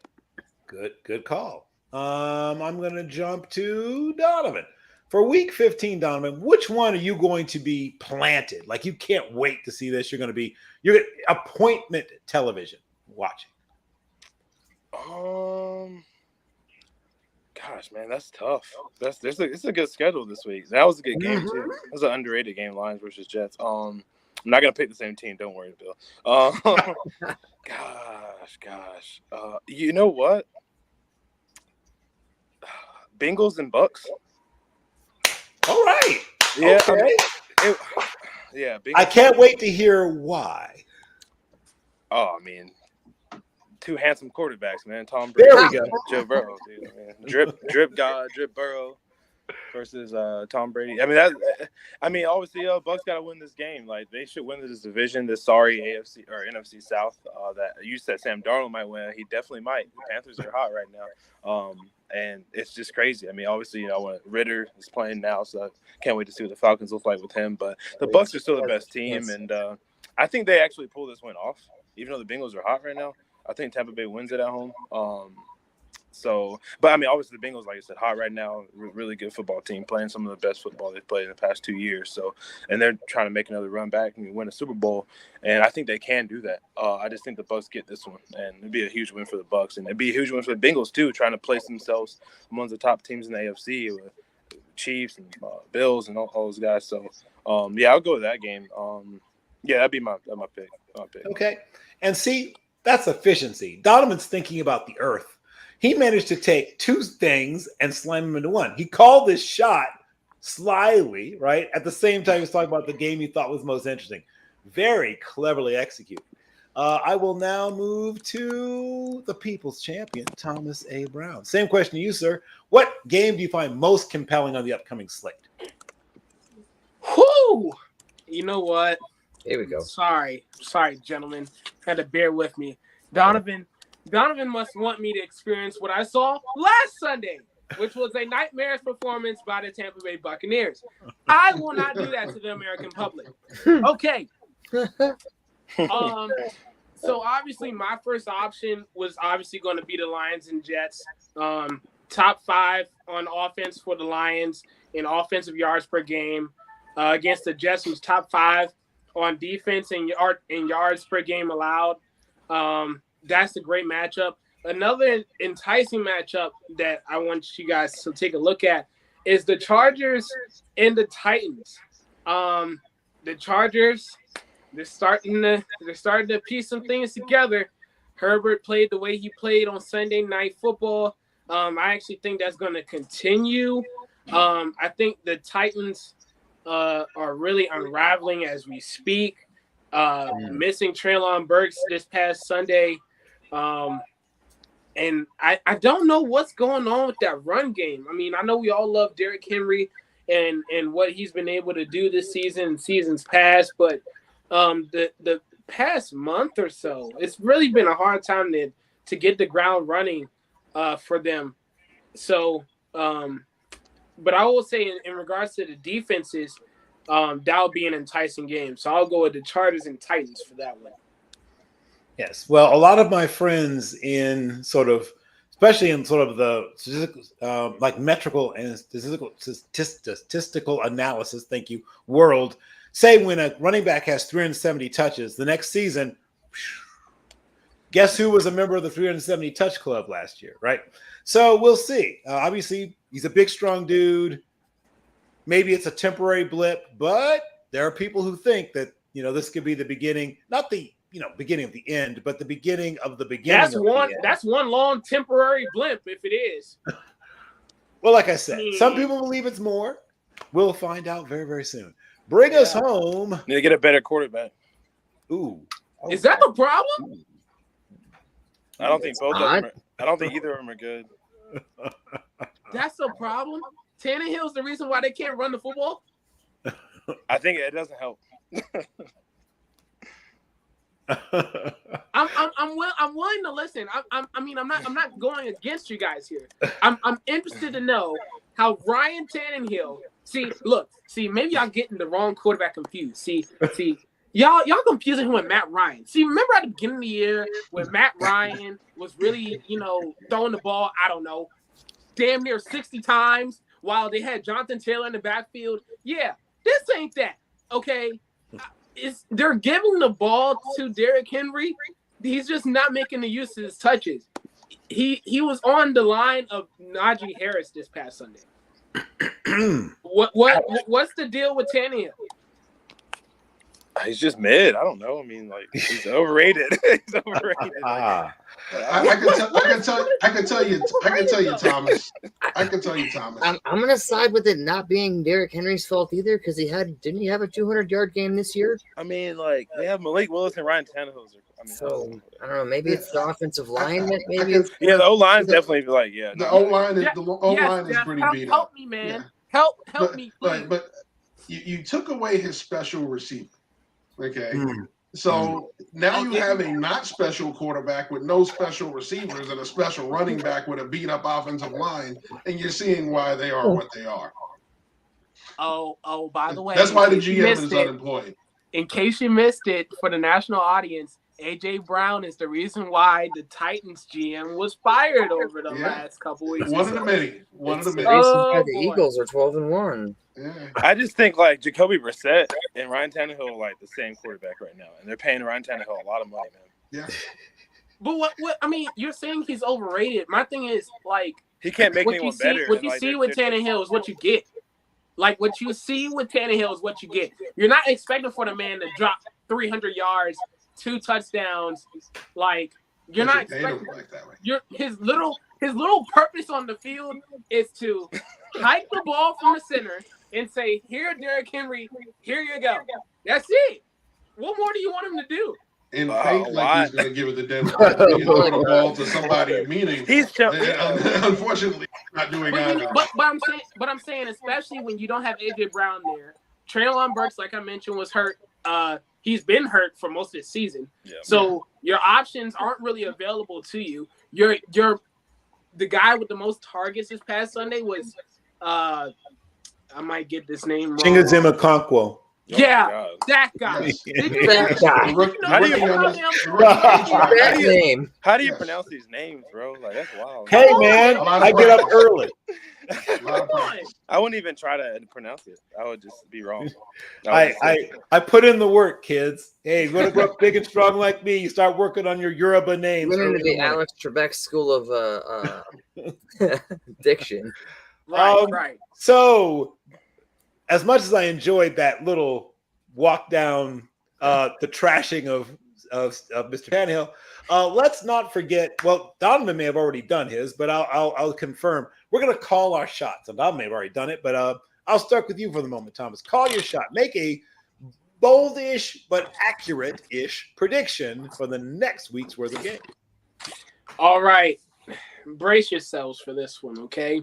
good call. I'm going to jump to Donovan. For Week 15, Donovan, which one are you going to be planted? Like you can't wait to see this. You're appointment television watching. Gosh, man, that's tough. It's a good schedule this week. That was a good game too. It was an underrated game, Lions versus Jets. I'm not gonna pick the same team. Don't worry, Bill. Gosh. You know what? Bengals and Bucks. All right. Yeah. Okay. Bengals. I can't wait to hear why. Oh, I mean, two handsome quarterbacks, man. Tom Brady. There we go. Joe Burrow, dude, man. Drip God, Drip Burrow versus Tom Brady. Obviously, Bucks got to win this game. Like they should win this division. This sorry AFC or NFC South. That you said Sam Darnold might win. He definitely might. The Panthers are hot right now. And it's just crazy. I mean, obviously, Ritter is playing now, so I can't wait to see what the Falcons look like with him. But the Bucs are still the best team, and I think they actually pull this win off, even though the Bengals are hot right now. I think Tampa Bay wins it at home. Obviously, the Bengals, like I said, hot right now. Really good football team, playing some of the best football they've played in the past 2 years. So, and they're trying to make another run back and win a Super Bowl. And I think they can do that. I just think the Bucs get this one, and it'd be a huge win for the Bucs, and it'd be a huge win for the Bengals too, trying to place themselves among the top teams in the AFC with Chiefs and Bills and all those guys. So, I'll go with that game. That'd be my pick. Okay, and see, that's efficiency. Donovan's thinking about the earth. He managed to take two things and slam them into one. He called this shot slyly, right? At the same time, he was talking about the game he thought was most interesting. Very cleverly executed. I will now move to the people's champion, Thomas A. Brown. Same question to you, sir. What game do you find most compelling on the upcoming slate? Whoo! You know what? Here we go. Sorry, gentlemen. Had to bear with me. Donovan must want me to experience what I saw last Sunday, which was a nightmarish performance by the Tampa Bay Buccaneers. I will not do that to the American public. Okay. So obviously my first option was obviously going to be the Lions and Jets. Top 5 on offense for the Lions in offensive yards per game against the Jets, who's top 5 on defense and yards per game allowed. That's a great matchup. Another enticing matchup that I want you guys to take a look at is the Chargers and the Titans. The Chargers, they're starting to piece some things together. Herbert played the way he played on Sunday Night Football. I actually think that's going to continue. I think the Titans are really unraveling as we speak. Missing Treylon Burks this past Sunday. And I don't know what's going on with that run game. I mean, I know we all love Derrick Henry and what he's been able to do this season and seasons past, but the past month or so, it's really been a hard time to get the ground running for them. So, but I will say in regards to the defenses, that would be an enticing game. So I'll go with the Chargers and Titans for that one. Yes. Well, a lot of my friends in especially in the like metrical and statistical analysis, thank you, world, say when a running back has 370 touches, the next season, guess who was a member of the 370 touch club last year, right? So we'll see. Obviously, he's a big, strong dude. Maybe it's a temporary blip, but there are people who think that, this could be the beginning, not the, beginning of the end, but the beginning of the beginning. That's one long temporary blimp if it is. Well, like I said, some people believe it's more. We'll find out very, very soon. Bring us home. Need to get a better quarterback. Ooh. Is that the problem? I don't think both of them I don't think either of them are good. That's a problem. Tannehill's the reason why they can't run the football. I think it doesn't help. I'm willing to listen. I'm not going against you guys here. I'm interested to know how Ryan Tannehill. See, maybe y'all getting the wrong quarterback confused. See, y'all confusing him with Matt Ryan. See, remember at the beginning of the year when Matt Ryan was really, throwing the ball, I don't know, damn near 60 times while they had Jonathan Taylor in the backfield? Yeah, this ain't that. Okay. They're giving the ball to Derrick Henry. He's just not making the use of his touches. He was on the line of Najee Harris this past Sunday. What's the deal with Tannehill? He's just mid. I don't know. I mean, he's overrated. He's overrated. I can tell you, Thomas. I'm gonna side with it not being Derrick Henry's fault either, because didn't he have a 200-yard game this year? I mean, they have Malik Willis and Ryan Tannehill. So I don't know. Maybe it's the offensive line that the O line's definitely the O line is pretty beat up. Help me, man. Yeah. Help me, please. But you took away his special receiver. Okay. So now you have a not special quarterback with no special receivers and a special running back with a beat up offensive line, and you're seeing why they are what they are. Oh, by the way, that's why the GM is unemployed. In case you missed it, for the national audience, AJ Brown is the reason why the Titans GM was fired over the last couple weeks. One of the many. The Eagles are 12-1. Yeah. I just think Jacoby Brissett and Ryan Tannehill are the same quarterback right now, and they're paying Ryan Tannehill a lot of money, man. Yeah. But what I mean, you're saying he's overrated. My thing is he can't make anyone better. What you see with Tannehill is what you get. What you see with Tannehill is what you get. You're not expecting for the man to drop 300 yards, 2 touchdowns. You're not expecting. His little purpose on the field is to hike the ball from the center and say, "Here, Derrick Henry, here you go." That's it. What more do you want him to do? in A faith like lot. he's going to give it to Denver and throw the ball to somebody meaningful. He's Unfortunately, he's not doing either. But I'm saying, especially when you don't have AJ Brown there, Traylon Burks, like I mentioned, was hurt. He's been hurt for most of the season, so your options aren't really available to you. The guy with the most targets this past Sunday was I might get this name wrong. Chingazima Okonkwo. Yeah, that guy. Yes. Did you That guy. How do you That name. How do you pronounce these names, bro? Like, that's wild. Hey, man, I get up early. I wouldn't even try to pronounce it. I would just be wrong. I put in the work, kids. Hey, you want to grow up big and strong like me? You start working on your Yoruba names. Went into the Alex Trebek School of Diction. Right. So, as much as I enjoyed that little walk down the trashing of Mr. Tannehill, let's not forget. Well, Donovan may have already done his, but I'll confirm. We're going to call our shots. And Donovan may have already done it, but I'll start with you for the moment, Thomas. Call your shot. Make a boldish but accurate-ish prediction for the next week's worth of game. All right. Brace yourselves for this one, okay?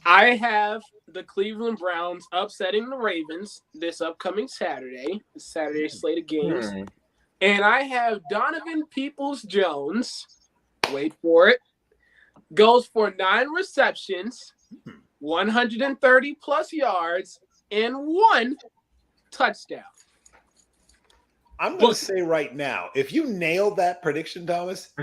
I have the Cleveland Browns upsetting the Ravens this upcoming Saturday slate of games. And I have Donovan Peoples-Jones, wait for it, goes for 9 receptions, 130 plus yards, and 1 touchdown. I'm going to say right now, if you nailed that prediction, Thomas,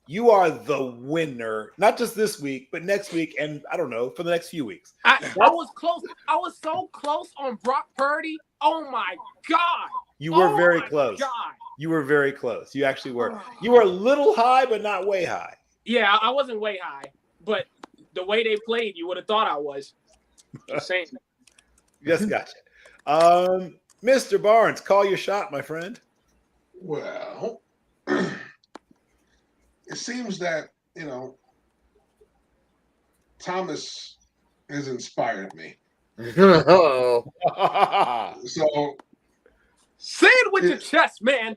you are the winner, not just this week, but next week, and I don't know, for the next few weeks. I was close. I was so close on Brock Purdy. Oh, my God. You were very my close. God. You were very close. You actually were. You were a little high, but not way high. Yeah, I wasn't way high, but the way they played, you would have thought I was. Just saying. Yes, gotcha. Mr. Barnes, call your shot, my friend. Well, it seems that, Thomas has inspired me. Oh. So say it with your chest, man.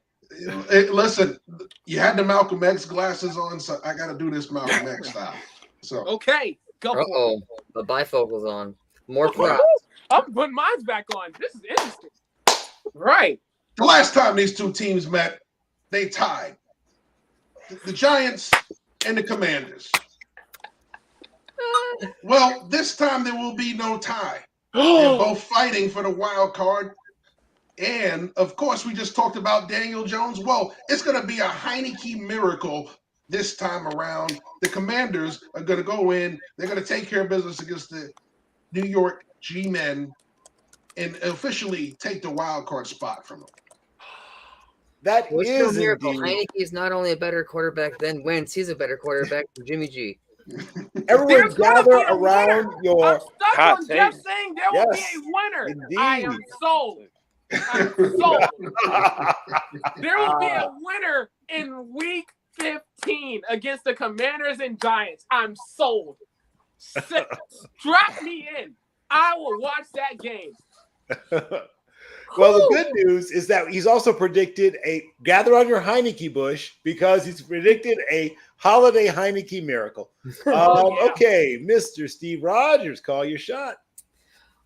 Listen, you had the Malcolm X glasses on, so I got to do this Malcolm X style. So okay, go for it. The bifocals on. More props. I'm putting mine back on. This is interesting. Right. The last time these two teams met, they tied. The Giants and the Commanders. Well, this time there will be no tie. They're both fighting for the wild card. And, of course, we just talked about Daniel Jones. Well, it's going to be a Heineke miracle this time around. The Commanders are going to go in. They're going to take care of business against the New York G-Men and officially take the wild card spot from them. That What's is the miracle? indeed. Heineke is not only a better quarterback than Wentz, he's a better quarterback than Jimmy G. Everyone There's gonna gather be a around winner. your I'm stuck hot on take. Jeff saying there will Yes, be a winner. indeed. I am sold. I'm sold. There will be a winner in week 15 against the Commanders and Giants. I'm sold. Strap me in. I will watch that game. Well, the good news is that he's also predicted gather on your Heineke bush because he's predicted a holiday Heineke miracle. Yeah. Okay, Mr. Steve Rogers, call your shot.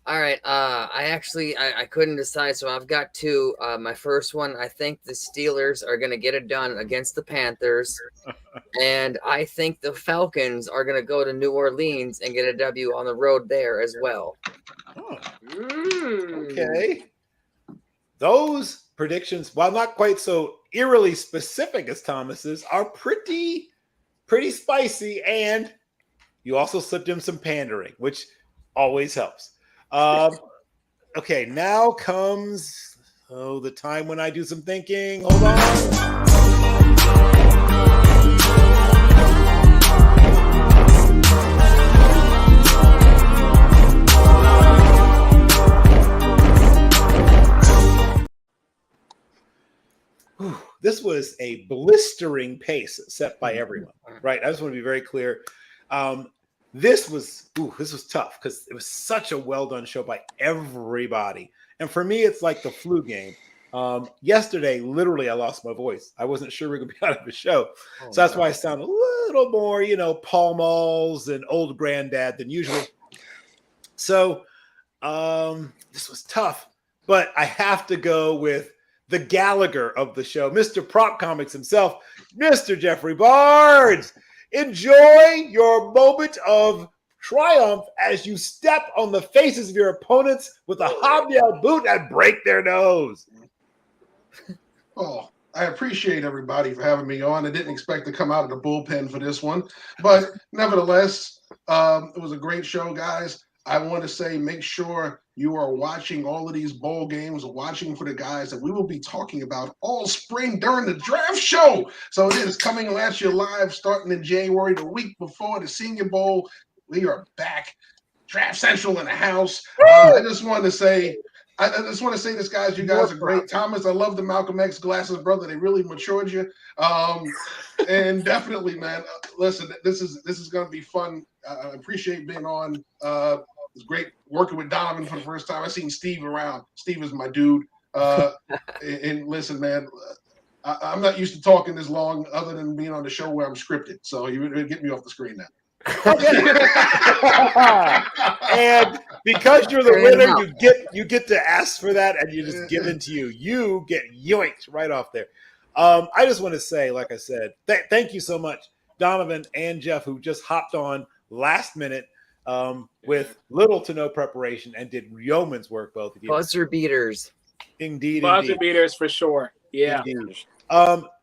All right. I couldn't decide, so I've got 2. My first one, I think the Steelers are going to get it done against the Panthers. And I think the Falcons are going to go to New Orleans and get a W on the road there as well. Oh, okay. Those predictions, while not quite so eerily specific as Thomas's, are pretty spicy. And you also slipped him some pandering, which always helps. Okay, now comes the time when I do some thinking. Hold on. This was a blistering pace set by everyone, right? I just want to be very clear. This was tough because it was such a well done show by everybody. And for me, it's like the flu game. Yesterday, literally, I lost my voice. I wasn't sure we were going to be out of the show. Oh, So that's no. why I sound a little more, Paul Malls and old granddad than usual. So this was tough, but I have to go with the Gallagher of the show, Mr. Prop Comics himself, Mr. Jeffrey Barnes. Enjoy your moment of triumph as you step on the faces of your opponents with a hobnail boot and break their nose. Oh, I appreciate everybody for having me on. I didn't expect to come out of the bullpen for this one, but nevertheless, it was a great show, guys. I want to say make sure you are watching all of these bowl games, watching for the guys that we will be talking about all spring during the draft show. So it is coming last year live starting in January, the week before the Senior Bowl. We are back. Draft Central in the house. I just want to say this, guys. You guys are great. Thomas, I love the Malcolm X glasses, brother. They really matured you. And definitely, man. Listen, this is going to be fun. I appreciate being on. It's great working with Donovan for the first time. I seen Steve around. Steve is my dude. And listen, man. I'm not used to talking this long, other than being on the show where I'm scripted. So you would get me off the screen now. And because you're the winner, you get to ask for that, and you just give in to you. You get yoinked right off there. I just want to say, like I said, thank you so much, Donovan and Jeff, who just hopped on last minute with little to no preparation and did yeoman's work. Both of you, Buzzer beaters. Indeed, Buzzer beaters for sure. Yeah. Indeed.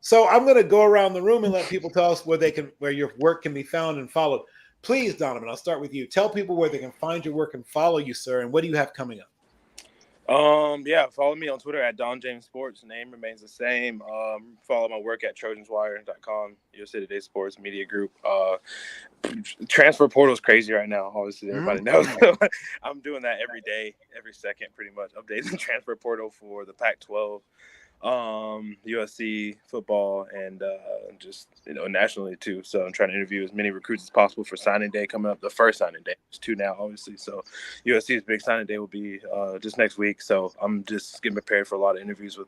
So I'm going to go around the room and let people tell us where your work can be found and followed. Please, Donovan, I'll start with you. Tell people where they can find your work and follow you, sir, and what do you have coming up? Yeah, follow me on Twitter at Don James Sports. Name remains the same. Follow my work at trojanswire.com, USA Today Sports Media Group. Transfer portal is crazy right now. Obviously, everybody knows. I'm doing that every day, every second, pretty much. Updating the transfer portal for the Pac-12, USC football, and just nationally too. So I'm trying to interview as many recruits as possible for signing day coming up. The first signing day, there's 2 now, obviously. So USC's big signing day will be just next week. So I'm just getting prepared for a lot of interviews with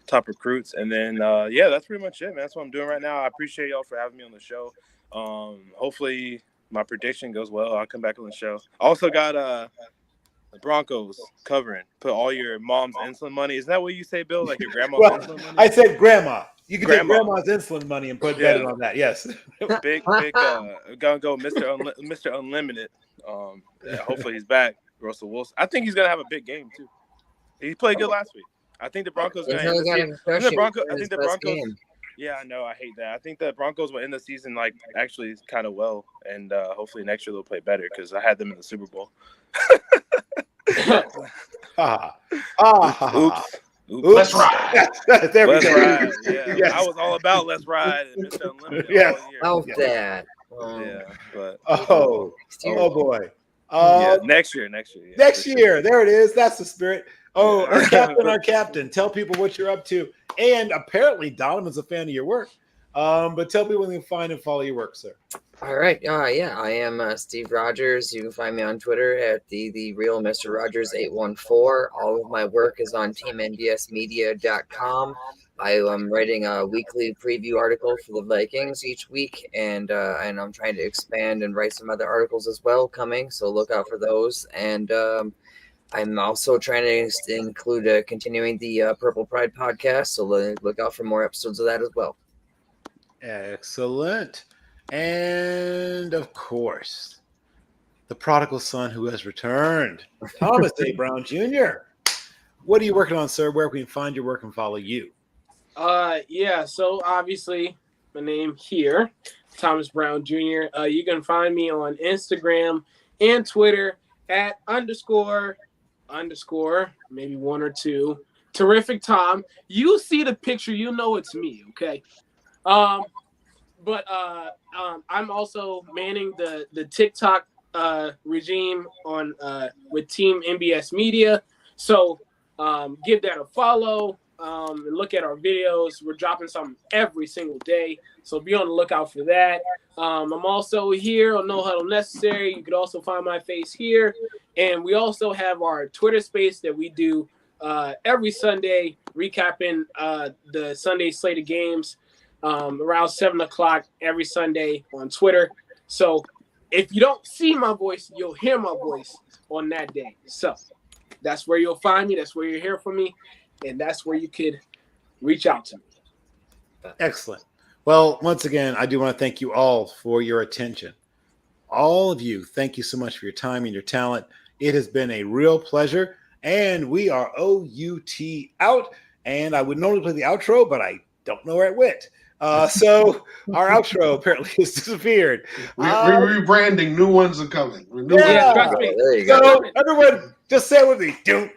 top recruits, and then that's pretty much it, man. That's what I'm doing right now. I appreciate y'all for having me on the show. Hopefully my prediction goes well. I'll come back on the show. Also got the Broncos covering. Put all your mom's insulin money. Isn't that what you say, Bill? Like your grandma's insulin money? I said grandma. You can take grandma's insulin money and put that on that. Yes. Big gonna go Mr. Unlimited. Hopefully he's back. Russell Wilson. I think he's gonna have a big game too. He played good last week. I think the Broncos gonna end the Broncos. Yeah, I know. I hate that. I think the Broncos will end the season actually kind of well, and hopefully next year they'll play better because I had them in the Super Bowl. Oops. Let's ride. There we Let's go. ride. Yeah. Yes. I was all about let's ride and Mr. Unlimited Yes. all year. That. Yeah, but Oh boy. next year. Yeah, Next year. There it is. That's the spirit. Oh, our captain. Tell people what you're up to. And apparently Donovan's a fan of your work. But tell people when they can find and follow your work, sir. All right. I am Steve Rogers. You can find me on Twitter at the real Mr. Rogers 814. All of my work is on teamndsmedia.com. I am writing a weekly preview article for the Vikings each week, and I'm trying to expand and write some other articles as well coming. So look out for those. And I'm also trying to include continuing the Purple Pride podcast. So look out for more episodes of that as well. Excellent. And of course, the prodigal son who has returned, Thomas A. Brown Jr. What are you working on, sir? Where can we find your work and follow you? So obviously my name here, Thomas Brown Jr. You can find me on Instagram and Twitter at _, maybe 1 or 2. Terrific Tom. You see the picture, you know it's me, okay? But I'm also manning the TikTok regime on with Team NBS Media. So give that a follow and look at our videos. We're dropping something every single day. So be on the lookout for that. I'm also here on No Huddle Necessary. You could also find my face here. And we also have our Twitter space that we do every Sunday, recapping the Sunday slate of games around 7 o'clock every Sunday on Twitter. So if you don't see my voice, you'll hear my voice on that day. So that's where you'll find me. That's where you'll hear from me. And that's where you could reach out to me. Excellent. Well, once again, I do want to thank you all for your attention. All of you, thank you so much for your time and your talent. It has been a real pleasure. And we are OUT out. And I would normally play the outro, but I don't know where it went. So our outro apparently has disappeared. We're rebranding. New ones are coming. Yeah, trust me. There you go. So everyone, just say it with me. Do